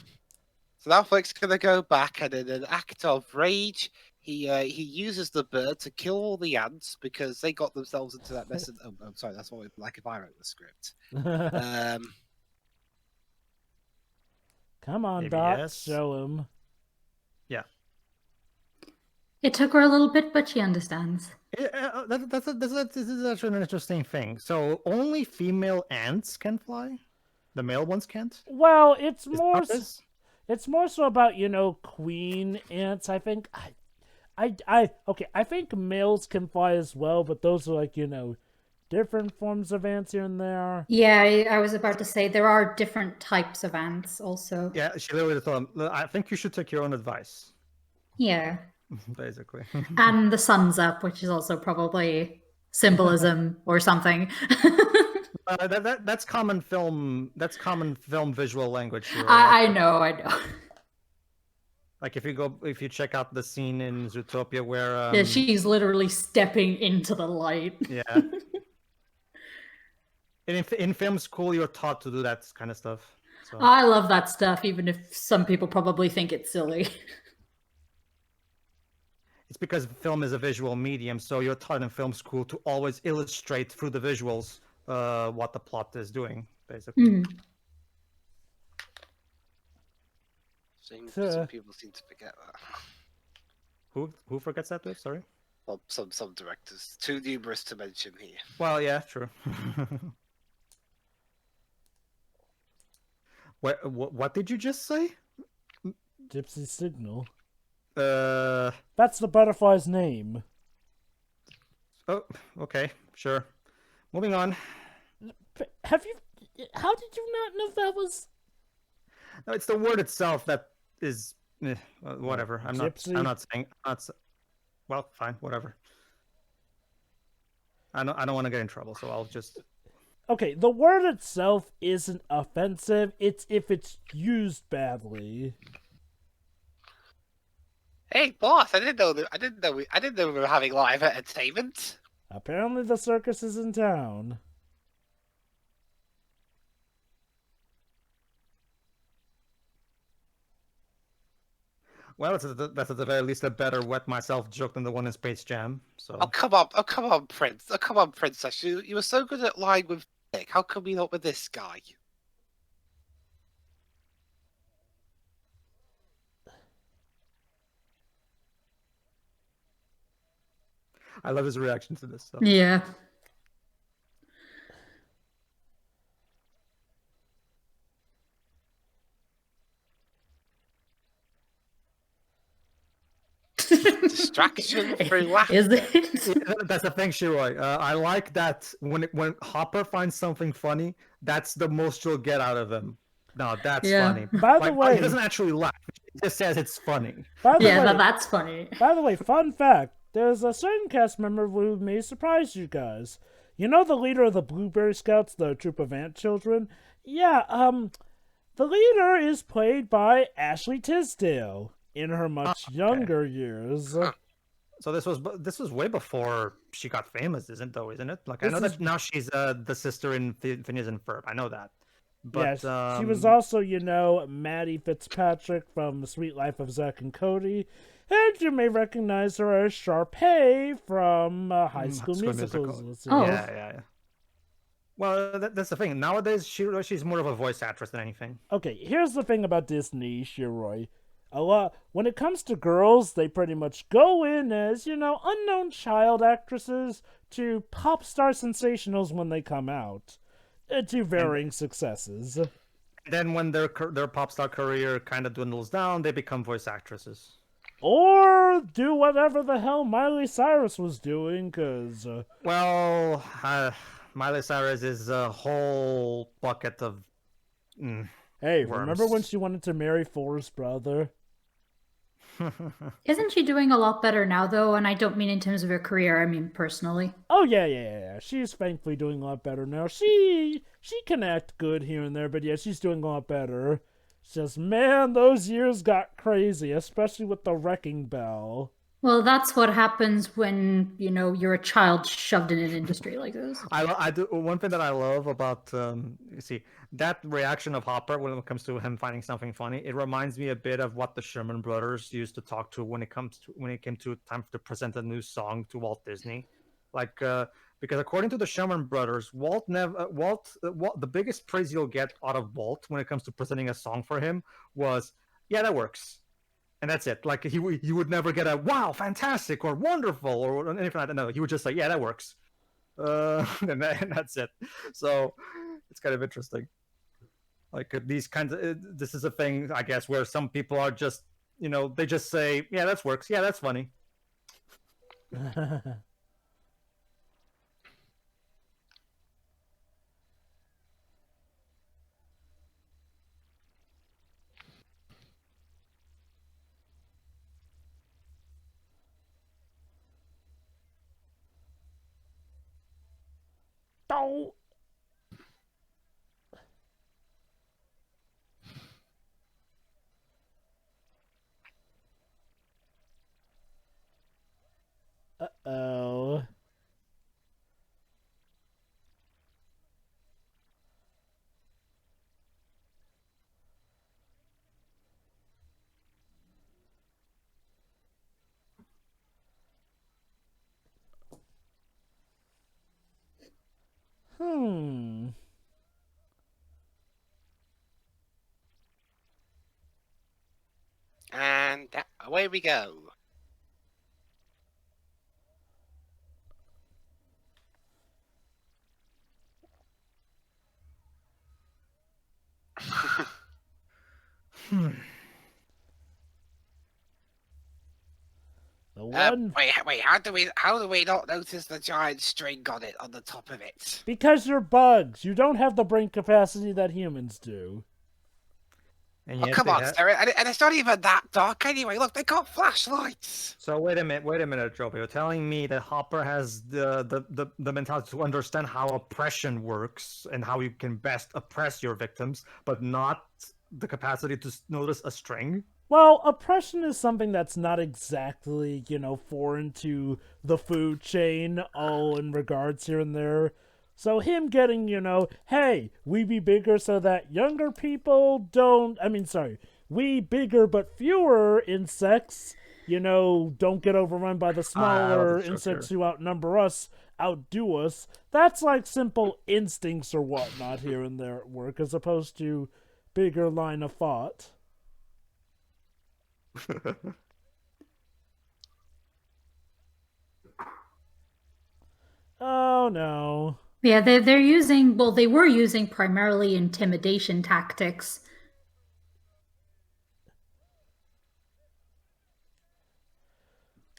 So now Flick's gonna go back, and in an act of rage, he uses the bird to kill all the ants because they got themselves into that mess. I'm sorry, that's what it'd be like if I wrote the script. Come on, Maybe Dot, yes. show him. Yeah. It took her a little bit, but she understands. This is actually an interesting thing. So only female ants can fly? The male ones can't? Well, it's Is more. that this? It's more so about queen ants. I think. Okay. I think males can fly as well, but those are different forms of ants here and there. Yeah, I was about to say there are different types of ants also. Yeah, she literally told him, I think you should take your own advice. Yeah. Basically. And the sun's up, which is also probably symbolism or something. That's common film. That's common film visual language. I know. Like if you check out the scene in Zootopia where yeah, she's literally stepping into the light. Yeah. In film school, you're taught to do that kind of stuff. So. I love that stuff, even if some people probably think it's silly. It's because film is a visual medium, so you're taught in film school to always illustrate through the visuals what the plot is doing, basically. Some people seem to forget that. Who forgets that bit? Sorry. Well, some directors, too numerous to mention here. Well, yeah, true. What did you just say? Gypsy Signal. That's the butterfly's name. Oh, okay, sure. Moving on. How did you not know that was? No, it's the word itself that is whatever. I'm not saying. Well, fine, whatever. I don't want to get in trouble, so I'll just. Okay, the word itself isn't offensive. It's if it's used badly. Hey, boss! I didn't know we were having live entertainment. Apparently, the circus is in town. Well, that's at the very least a better wet myself joke than the one in Space Jam. So. Oh come on, Prince! Oh come on, Princess! You were so good at lying with Nick. How come you not with this guy? I love his reaction to this stuff. Yeah. Distraction through laughter. Is it? Yeah, that's the thing, Shiroi. I like that when Hopper finds something funny, that's the most you'll get out of him. No, that's funny. By the way, he doesn't actually laugh. He just says it's funny. That's funny. By the way, fun fact. There's a certain cast member who may surprise you guys. You know the leader of the Blueberry Scouts, the troop of ant children? Yeah, the leader is played by Ashley Tisdale in her much younger years. So this was way before she got famous, isn't it? Like I know that now she's the sister in Phineas and Ferb. I know that. But yes, she was also, Maddie Fitzpatrick from The Sweet Life of Zack and Cody. And you may recognize her as Sharpay from High School Musical. Oh. Yeah. Well, that's the thing. Nowadays, she's more of a voice actress than anything. Okay, here's the thing about Disney, Shiroi. When it comes to girls, they pretty much go in as, unknown child actresses to pop star sensationals when they come out. To varying successes. Then when their pop star career kind of dwindles down, they become voice actresses. Or do whatever the hell Miley Cyrus was doing, because... Well, Miley Cyrus is a whole bucket of Hey, worms. Remember when she wanted to marry Forrest's brother? Isn't she doing a lot better now, though? And I don't mean in terms of her career, I mean personally. Oh, yeah. She's thankfully doing a lot better now. She can act good here and there, but yeah, she's doing a lot better. It's just, man, those years got crazy, especially with the Wrecking Bell. Well, that's what happens when, you're a child shoved in an industry like this. I do one thing that I love about you see that reaction of Hopper when it comes to him finding something funny. It reminds me a bit of what the Sherman Brothers used to talk to when it came to time to present a new song to Walt Disney, like because according to the Sherman Brothers, Walt the biggest praise you'll get out of Walt when it comes to presenting a song for him was, yeah, that works. And that's it. Like he would never get a wow, fantastic or wonderful or anything like that. No, he would just say, yeah, that works. And that's it. So it's kind of interesting. Like these kinds of this is a thing, I guess, where some people are just they just say, yeah, that works. Yeah, that's funny. Oh. Uh-oh. Hmm. And away we go. The one. Wait. How do we not notice the giant string on it on the top of it? Because you're bugs. You don't have the brain capacity that humans do. And Oh, come on, Sarah. And it's not even that dark anyway. Look, they got flashlights. So wait a minute, Joe. You're telling me that Hopper has the mentality to understand how oppression works and how you can best oppress your victims, but not the capacity to notice a string? Well, oppression is something that's not exactly, foreign to the food chain, all in regards here and there. So him getting, hey, we be bigger so that younger people don't, we bigger but fewer insects, don't get overrun by the smaller insects who outnumber us, outdo us. That's like simple instincts or whatnot here and there at work, as opposed to bigger line of thought. Oh no. Yeah, they're using, well, they were using primarily intimidation tactics.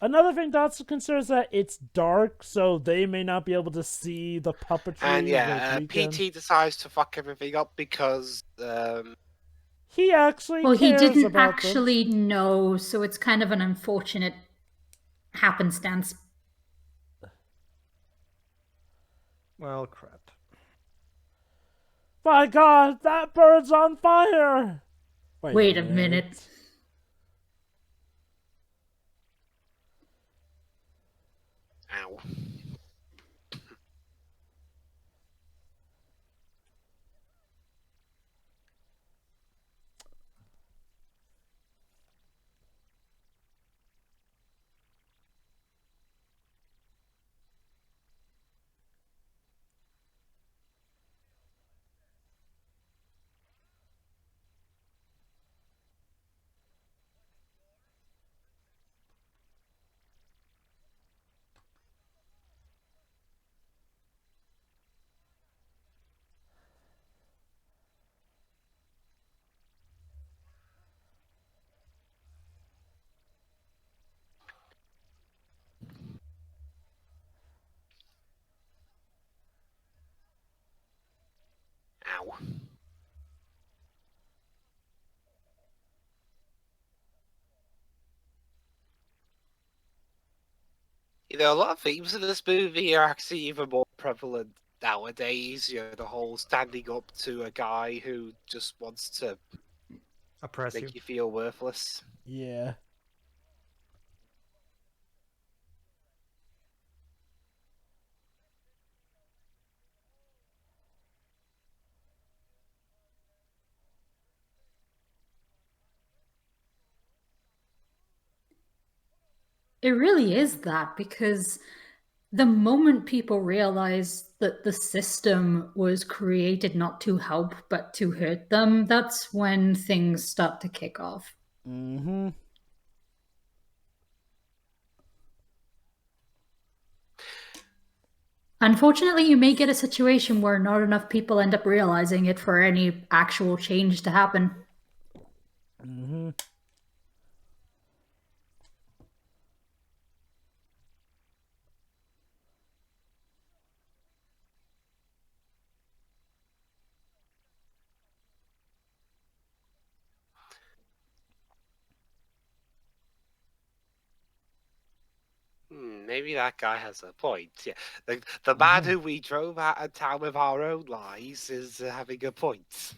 Another thing to also consider is that it's dark, so they may not be able to see the puppetry. And yeah, PT decides to fuck everything up because he actually well, he didn't about actually know, so it's kind of an unfortunate happenstance. Well, crap. My God, that bird's on fire! Wait a minute. Ow. Ow. A lot of themes in this movie are actually even more prevalent nowadays. The whole standing up to a guy who just wants to oppress make you feel worthless. Yeah. It really is that, because the moment people realize that the system was created not to help but to hurt them, that's when things start to kick off. Mm-hmm. Unfortunately, you may get a situation where not enough people end up realizing it for any actual change to happen. Mm-hmm. Maybe that guy has a point. Yeah, the man who we drove out of town with our own lies is having a point.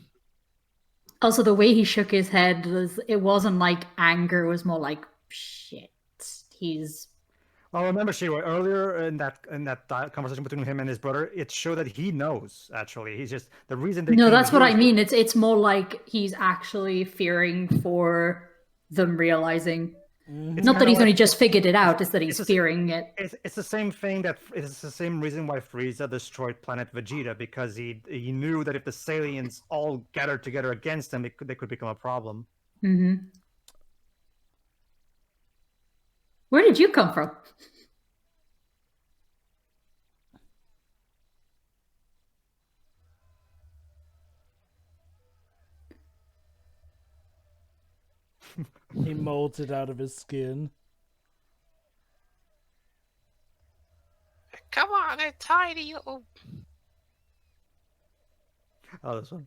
Also, the way he shook his head it wasn't like anger, it was more like shit. He's Well, remember, Shiro, earlier in that conversation between him and his brother, it showed that he knows. Actually, he's just the reason they. No, came that's what here I mean. It's more like he's actually fearing for them realizing. Mm-hmm. Not that he's like, only just figured it out, it's that he's it's fearing it. It's the same thing it's the same reason why Frieza destroyed planet Vegeta, because he knew that if the Saiyans all gathered together against him, they could become a problem. Mm-hmm. Where did you come from? He molted out of his skin. Come on, a tiny little. Oh, this one.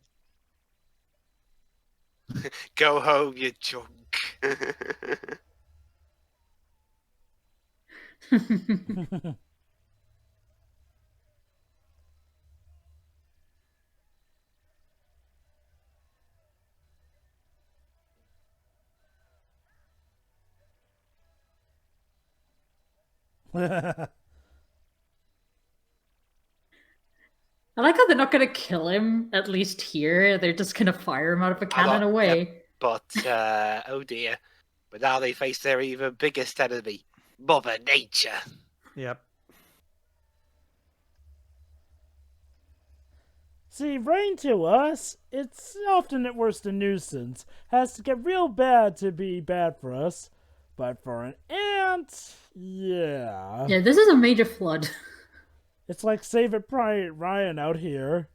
Go home, you junk. I like how they're not going to kill him, at least here. They're just going to fire him out of a cannon away. But, oh dear. But now they face their even biggest enemy, Mother Nature. Yep. See, rain to us, it's often at worst a nuisance. Has to get real bad to be bad for us. But for an ant, yeah. Yeah, this is a major flood. It's like Save It Private Ryan out here.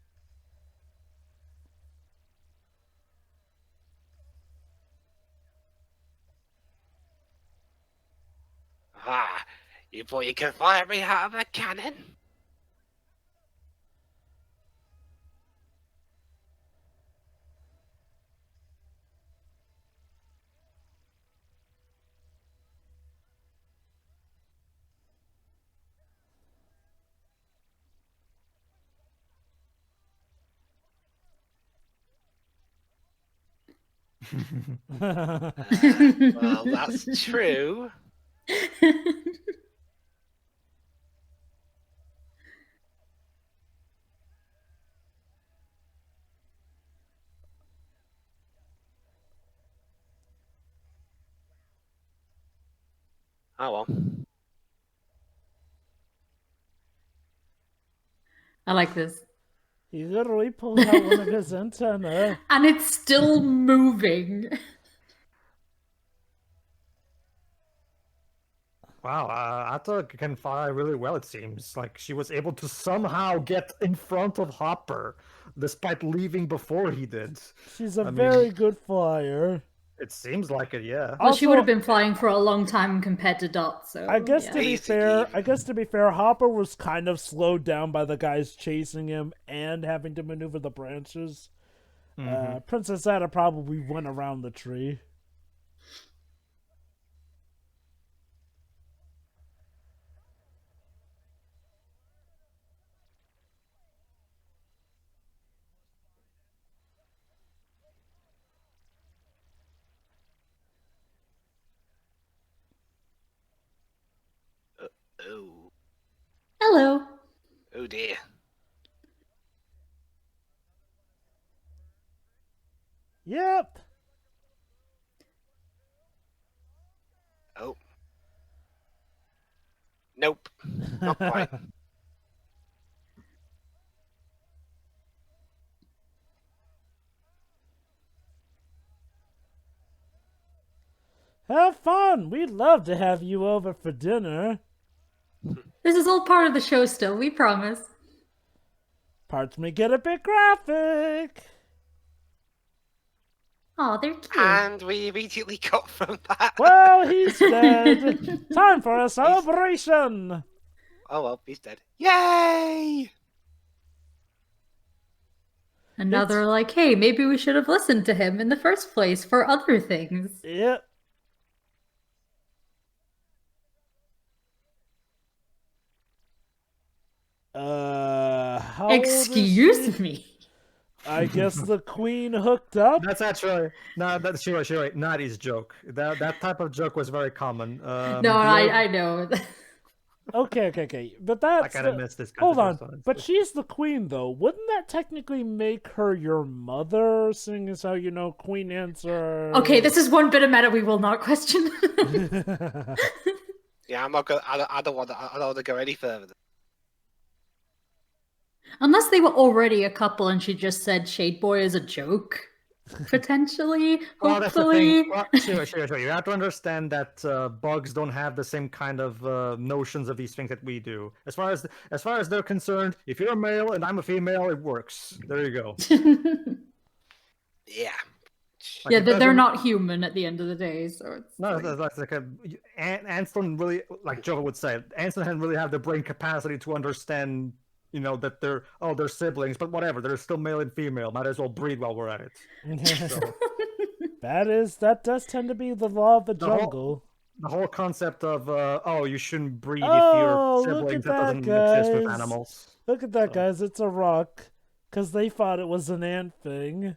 Ah, you thought you could fire me out of a cannon? Well, that's true. Oh well. I like this. He literally pulled out one of his antennae. And it's still moving. Wow, Atta can fly really well, it seems. Like, she was able to somehow get in front of Hopper, despite leaving before he did. She's a very good flyer. It seems like it, yeah. Well, she would have been flying for a long time compared to Dot, so I guess to be Basically. fair, Hopper was kind of slowed down by the guys chasing him and having to maneuver the branches. Princess Ada probably went around the tree. Oh. Hello. Oh dear. Yep. Oh. Nope, not quite. Have fun. We'd love to have you over for dinner. This is all part of the show still, we promise. Parts may get a bit graphic. Oh, they're cute. And we immediately got from that. Well, he's dead. Time for a celebration. Oh well, he's dead. Yay! And now they're like, hey, maybe we should have listened to him in the first place for other things. Yep. How Excuse me. I guess the queen hooked up. That's actually that's right. Not his joke. That type of joke was very common. No, I know. Okay. But I that's kind of missed this. Hold on. But she's the queen, though. Wouldn't that technically make her your mother, seeing as how you know Queen answer? Okay, this is one bit of meta we will not question. Yeah, I'm not gonna. I don't want to go any further. Unless they were already a couple and she just said Shade Boy is a joke. Potentially, Well, that's the hopefully. thing. Well, sure. You have to understand that bugs don't have the same kind of notions of these things that we do. As far as they're concerned, if you're a male and I'm a female, it works. There you go. Yeah. Like, Yeah, it they're doesn't- not human at the end of the day, so it's No, like... that's like Anston really, like Joe would say, Anston didn't really have the brain capacity to understand, that they're siblings, but whatever, they're still male and female. Might as well breed while we're at it. So, That does tend to be the law of the jungle. the whole concept of you shouldn't breed if Oh, you're look siblings, at that that, doesn't exist with guys. animals. Look at that, So- guys. It's a rock. Because they thought it was an ant thing.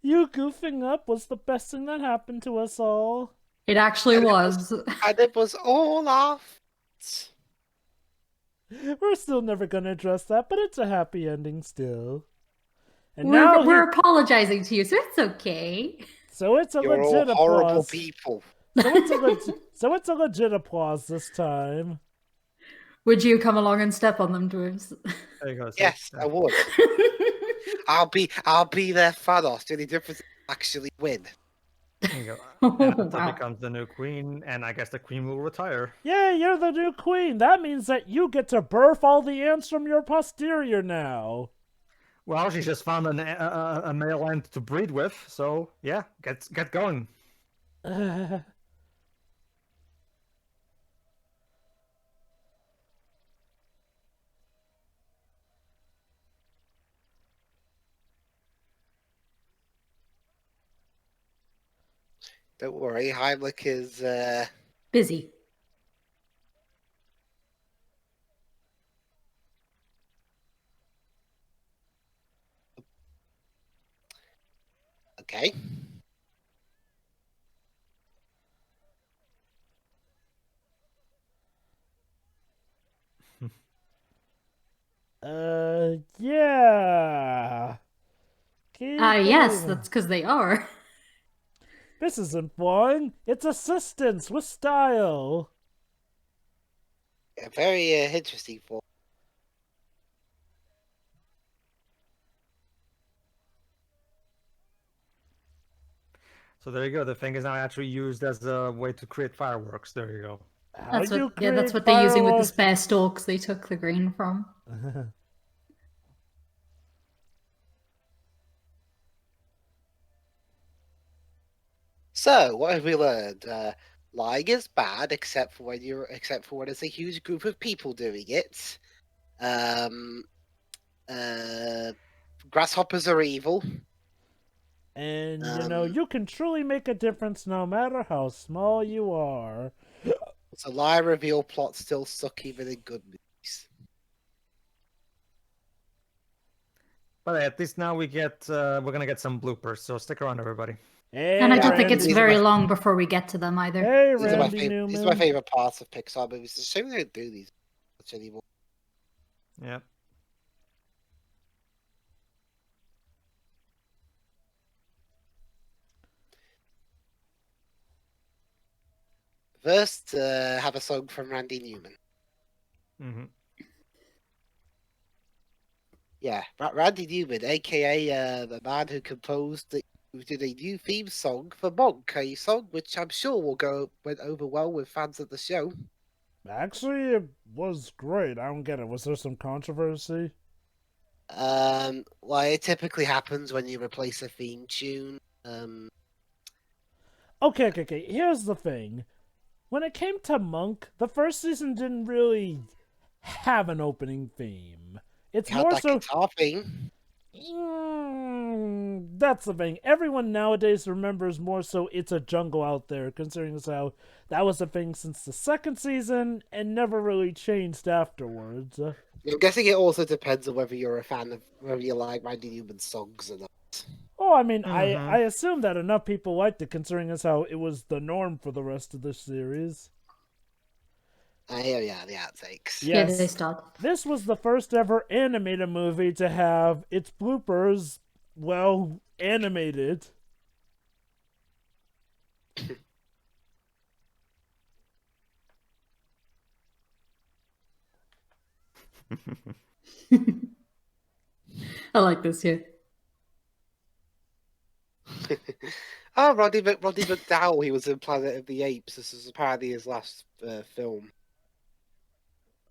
You goofing up was the best thing that happened to us all. It actually was. And it was all off. We're still never gonna address that, but it's a happy ending still. And We're, now we're apologizing to you, so it's okay. so it's a You're all legit horrible applause. people. So it's a legit applause this time. Would you come along and step on them, dwarves? There you go. So, Yes, I would. I'll be their Thanos. The only difference is I actually win. there you go. Oh, Anta wow. becomes the new queen, and I guess the queen will retire. Yeah, you're the new queen. That means that you get to birth all the ants from your posterior now. Well, she just found a male ant to breed with, so yeah, get going. Don't worry, Heimlich is Busy. okay. Yeah. Keep Yes, moving. that's because they are. This isn't boring. It's assistance with style. Yeah, very interesting for. So there you go. The thing is now actually used as a way to create fireworks. There you go. How That's you what, yeah, that's create what they're using with the fireworks? spare stalks they took the green from. So, what have we learned? Lying is bad, except for when there's a huge group of people doing it. Grasshoppers are evil. And Um, you can truly make a difference no matter how small you are. So lie reveal plots still suck even in good movies. But at least now we're gonna get some bloopers. So stick around, everybody. Hey, And I don't think Randy. it's These are very my- long before we get to them either. Hey, These are Randy Newman. these are my favorite parts of Pixar movies. It's a shame they don't do these much anymore. Yeah. First, have a song from Randy Newman. Mm-hmm. Yeah, Randy Newman, aka the man who did a new theme song for Monk, a song which I'm sure went over well with fans of the show. Actually, it was great. I don't get it. Was there some controversy? Well, it typically happens when you replace a theme tune. Okay. Here's the thing. When it came to Monk, the first season didn't really have an opening theme. It's Had more that so. guitar theme. That's the thing. Everyone nowadays remembers more so It's a Jungle Out There, considering as how that was a thing since the second season and never really changed afterwards. I'm guessing it also depends on whether you're a fan of whether you like Randy Newman's songs or not. Oh, I mean, Mm-hmm. I assume that enough people liked it, considering as how it was the norm for the rest of the series. Yeah, the outtakes. Yeah, they Yes, start. this was the first ever animated movie to have its bloopers, well, animated. I like this here. Oh, Roddy McDowell, he was in Planet of the Apes. This is apparently his last film.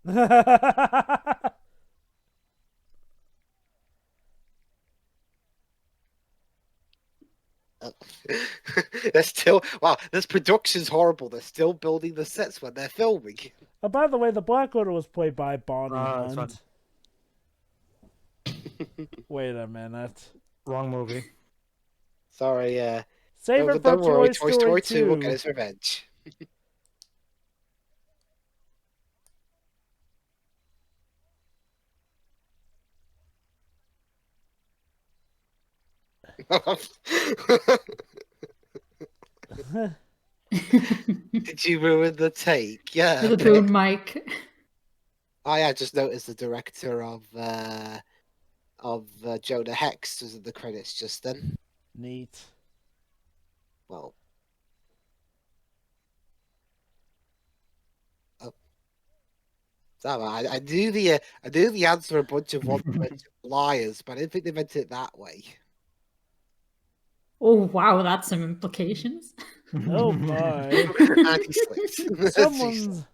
They're still this production's horrible. They're still building the sets when they're filming. Oh, by the way, the Black Widow was played by Bonnie that's Hunt. Wait a minute. Wrong movie. Sorry, Save it for don't worry, Toy Story 2. will get his revenge. Did you ruin the take? Yeah. The boom mic. I just noticed the director of Jonah Hex was in the credits just then. Neat. Well, I knew the answer a bunch of liars, but I didn't think they meant it that way. Oh wow, that's some implications. Oh my. And he slipped. Someone's.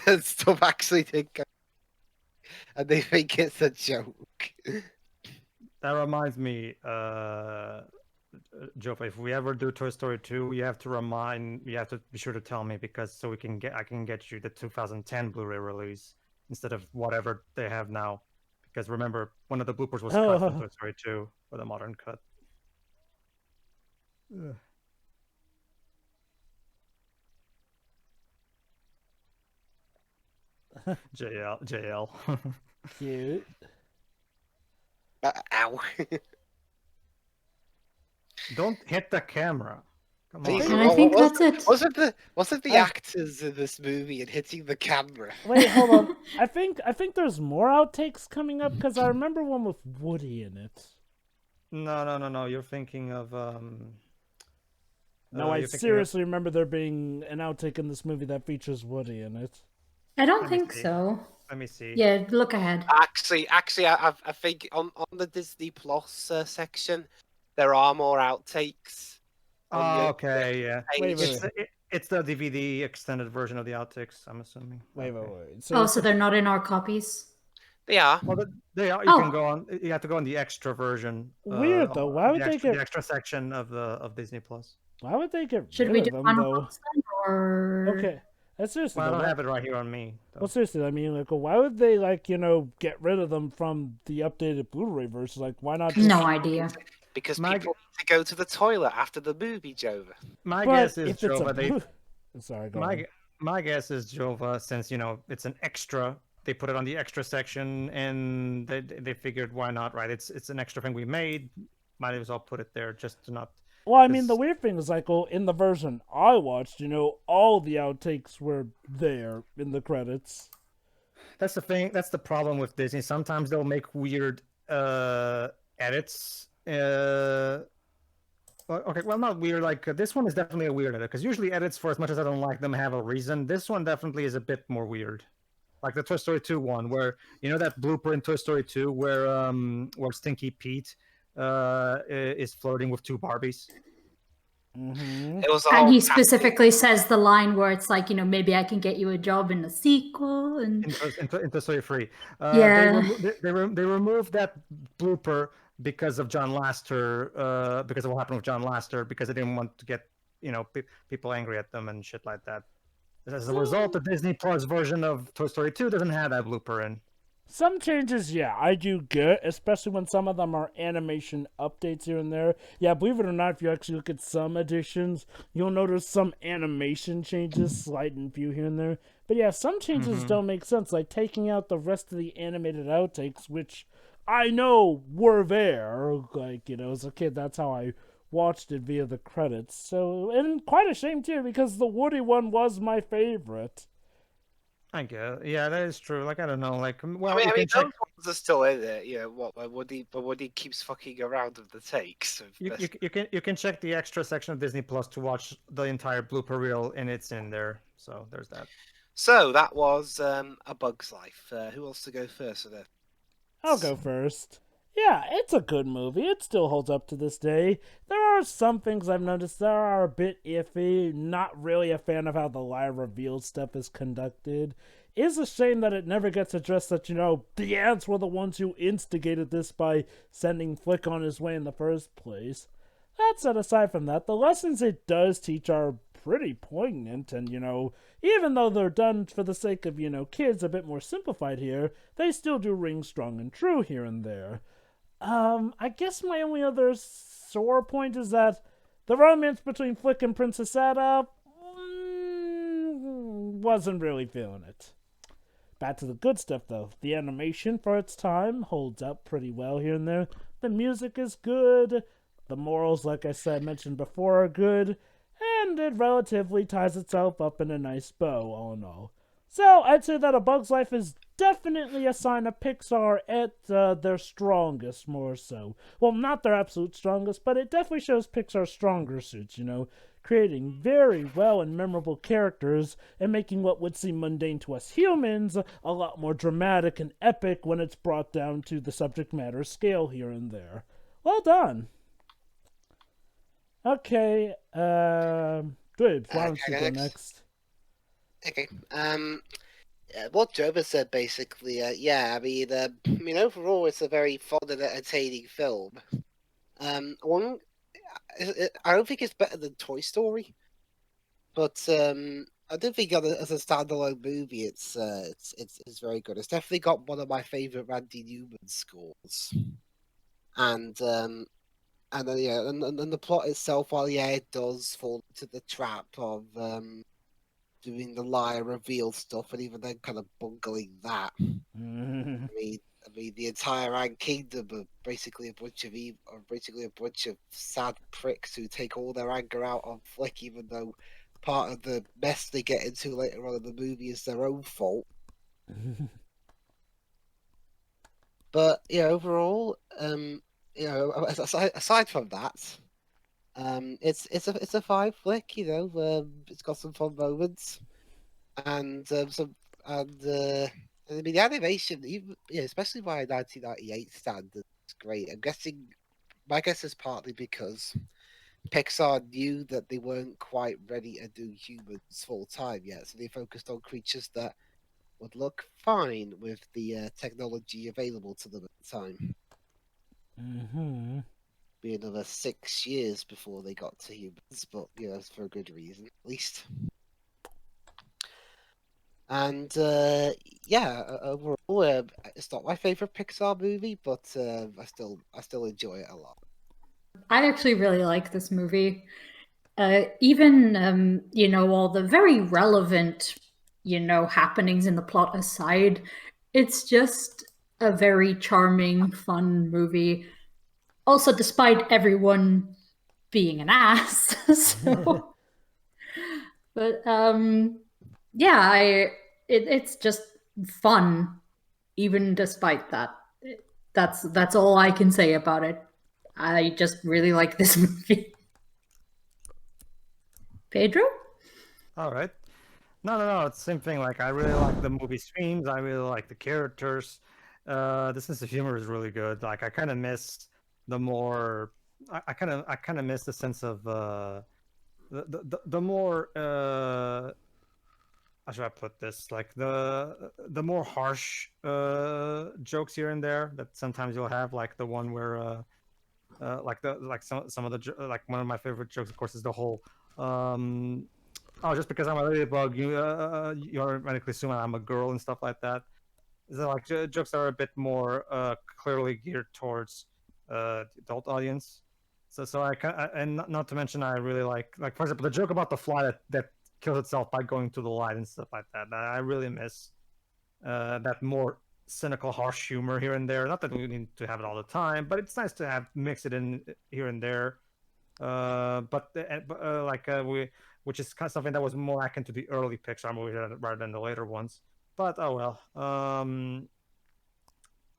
And stuff actually did go, and they think it's a joke. That reminds me, Joe, if we ever do Toy Story 2, you have to be sure to tell me, because so I can get you the 2010 Blu-ray release instead of whatever they have now. Because remember, one of the bloopers was cut from Toy Story 2 for the modern cut. Ugh. JL. Cute. Ow. Don't hit the camera. Come on. And I think that's it. Wasn't the actors in this movie and hitting the camera? Wait, hold on. I think there's more outtakes coming up, because I remember one with Woody in it. No. You're thinking of No, I seriously remember there being an outtake in this movie that features Woody in it. I don't think so. Let me see. Yeah, look ahead. Actually, I think on the Disney Plus section there are more outtakes. Oh, okay, yeah. Wait. It's the DVD extended version of the outtakes, I'm assuming. Wait. So they're not in our copies? They are. Well, they are. You can go on. You have to go on the extra version. Weird though. Why would they get the extra section of Disney Plus? Why would they get Should rid we of do them one though? or Okay. Seriously, Well, I though, don't have it right here on me. Well, seriously, I mean, like, why would they, like, get rid of them from the updated Blu-ray version? Like, why not just... No idea. Because people need to go to the toilet after the movie, Jova. My guess is, Jova, Sorry, go on. My guess is, Jova, since, it's an extra, they put it on the extra section, and they figured, why not, right? It's an extra thing we made, might as well put it there just to not... Well, I mean, the weird thing is, like, in the version I watched, all the outtakes were there in the credits. That's the thing. That's the problem with Disney. Sometimes they'll make weird edits. Well, Okay, well, not weird. Like this one is definitely a weird edit because usually edits, for as much as I don't like them, have a reason. This one definitely is a bit more weird. Like the Toy Story 2 one, where that blooper in Toy Story 2 where Stinky Pete is flirting with two Barbies. Mm-hmm. It was a And whole he tactic. specifically says the line where it's like, maybe I can get you a job in the sequel. And in Toy Story 3. yeah, They removed that blooper because of John Lasseter, because of what happened with John Lasseter, because they didn't want to get people angry at them and shit like that. As a result, the Disney Plus version of Toy Story 2 doesn't have that blooper in. Some changes, yeah, I do get, especially when some of them are animation updates here and there. Yeah, believe it or not, if you actually look at some editions, you'll notice some animation changes, slight and few here and there. But yeah, some changes don't make sense, like taking out the rest of the animated outtakes, which I know were there. Like, as a kid, that's how I watched it via the credits. So, and quite a shame too, because the Woody one was my favorite. I guess, yeah, that is true. Like, I don't know, like, well, I you mean, can check. those ones are still in it. But Woody keeps fucking around with the takes. You can check the extra section of Disney Plus to watch the entire blooper reel, and it's in there. So there's that. So that was A Bug's Life. Who wants to go first? I'll go first. Yeah, it's a good movie. It still holds up to this day. There are some things I've noticed that are a bit iffy. Not really a fan of how the lie reveal stuff is conducted. It's a shame that it never gets addressed that, the ants were the ones who instigated this by sending Flick on his way in the first place. That said, aside from that, the lessons it does teach are pretty poignant, and, even though they're done for the sake of, kids a bit more simplified here, they still do ring strong and true here and there. I guess my only other sore point is that the romance between Flick and Princess Ada wasn't really feeling it. Back to the good stuff, though. The animation, for its time, holds up pretty well here and there. The music is good. The morals, like I said, mentioned before, are good. And it relatively ties itself up in a nice bow, all in all. So, I'd say that A Bug's Life is definitely a sign of Pixar at their strongest, more so. Well, not their absolute strongest, but it definitely shows Pixar's stronger suits, creating very well and memorable characters and making what would seem mundane to us humans a lot more dramatic and epic when it's brought down to the subject matter scale here and there. Well done. Okay, good. Why don't you go next? Okay. What Joba said basically, yeah. I mean, overall, it's a very fun and entertaining film. I don't think it's better than Toy Story, but I do think as a standalone movie, it's very good. It's definitely got one of my favorite Randy Newman scores, and then the plot itself, while it does fall into the trap of doing the lie reveal stuff, and even then kind of bungling that. I mean, the entire Ant Kingdom are basically a bunch of sad pricks who take all their anger out on Flick, even though part of the mess they get into later on in the movie is their own fault. But overall, aside from that, it's a fine flick. It's got some fun moments, and I mean, the animation, even especially by 1998 standards, is great. My guess is partly because Pixar knew that they weren't quite ready to do humans full time yet, so they focused on creatures that would look fine with the technology available to them at the time. Mm-hmm. Be another 6 years before they got to humans, but that's for a good reason, at least. And overall, it's not my favorite Pixar movie, but I still enjoy it a lot. I actually really like this movie. Even all the very relevant happenings in the plot aside, it's just a very charming, fun movie. Also, despite everyone being an ass. So, but yeah, it's just fun, even despite that. That's all I can say about it. I just really like this movie. Pedro? All right. No. It's the same thing. Like, I really like the movie streams. I really like the characters. The sense of humor is really good. Like, I kind of miss the more. I kind of miss the sense of the more. How should I put this? Like the more harsh jokes here and there that sometimes you'll have, like the one where like some of the like one of my favorite jokes, of course, is the whole oh, just because I'm a ladybug, you automatically assume I'm a girl and stuff like that. They're like jokes that are a bit more clearly geared towards the adult audience. So and not to mention, I really like for example the joke about the fly that kills itself by going to the light and stuff like that. I really miss that more cynical, harsh humor here and there. Not that we need to have it all the time, but it's nice to have mix it in here and there. Which is kind of something that was more akin to the early Pixar movies rather than the later ones. But oh well.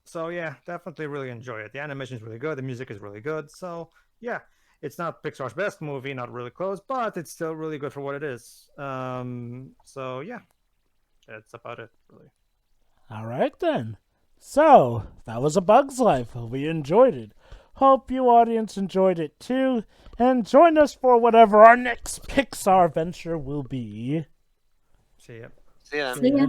So yeah, definitely really enjoy it. The animation is really good. The music is really good. So yeah, it's not Pixar's best movie, not really close, but it's still really good for what it is. So yeah, that's about it, really. All right then. So that was A Bug's Life. We enjoyed it. Hope you audience enjoyed it too, and join us for whatever our next Pixar venture will be. See ya. See ya. See ya.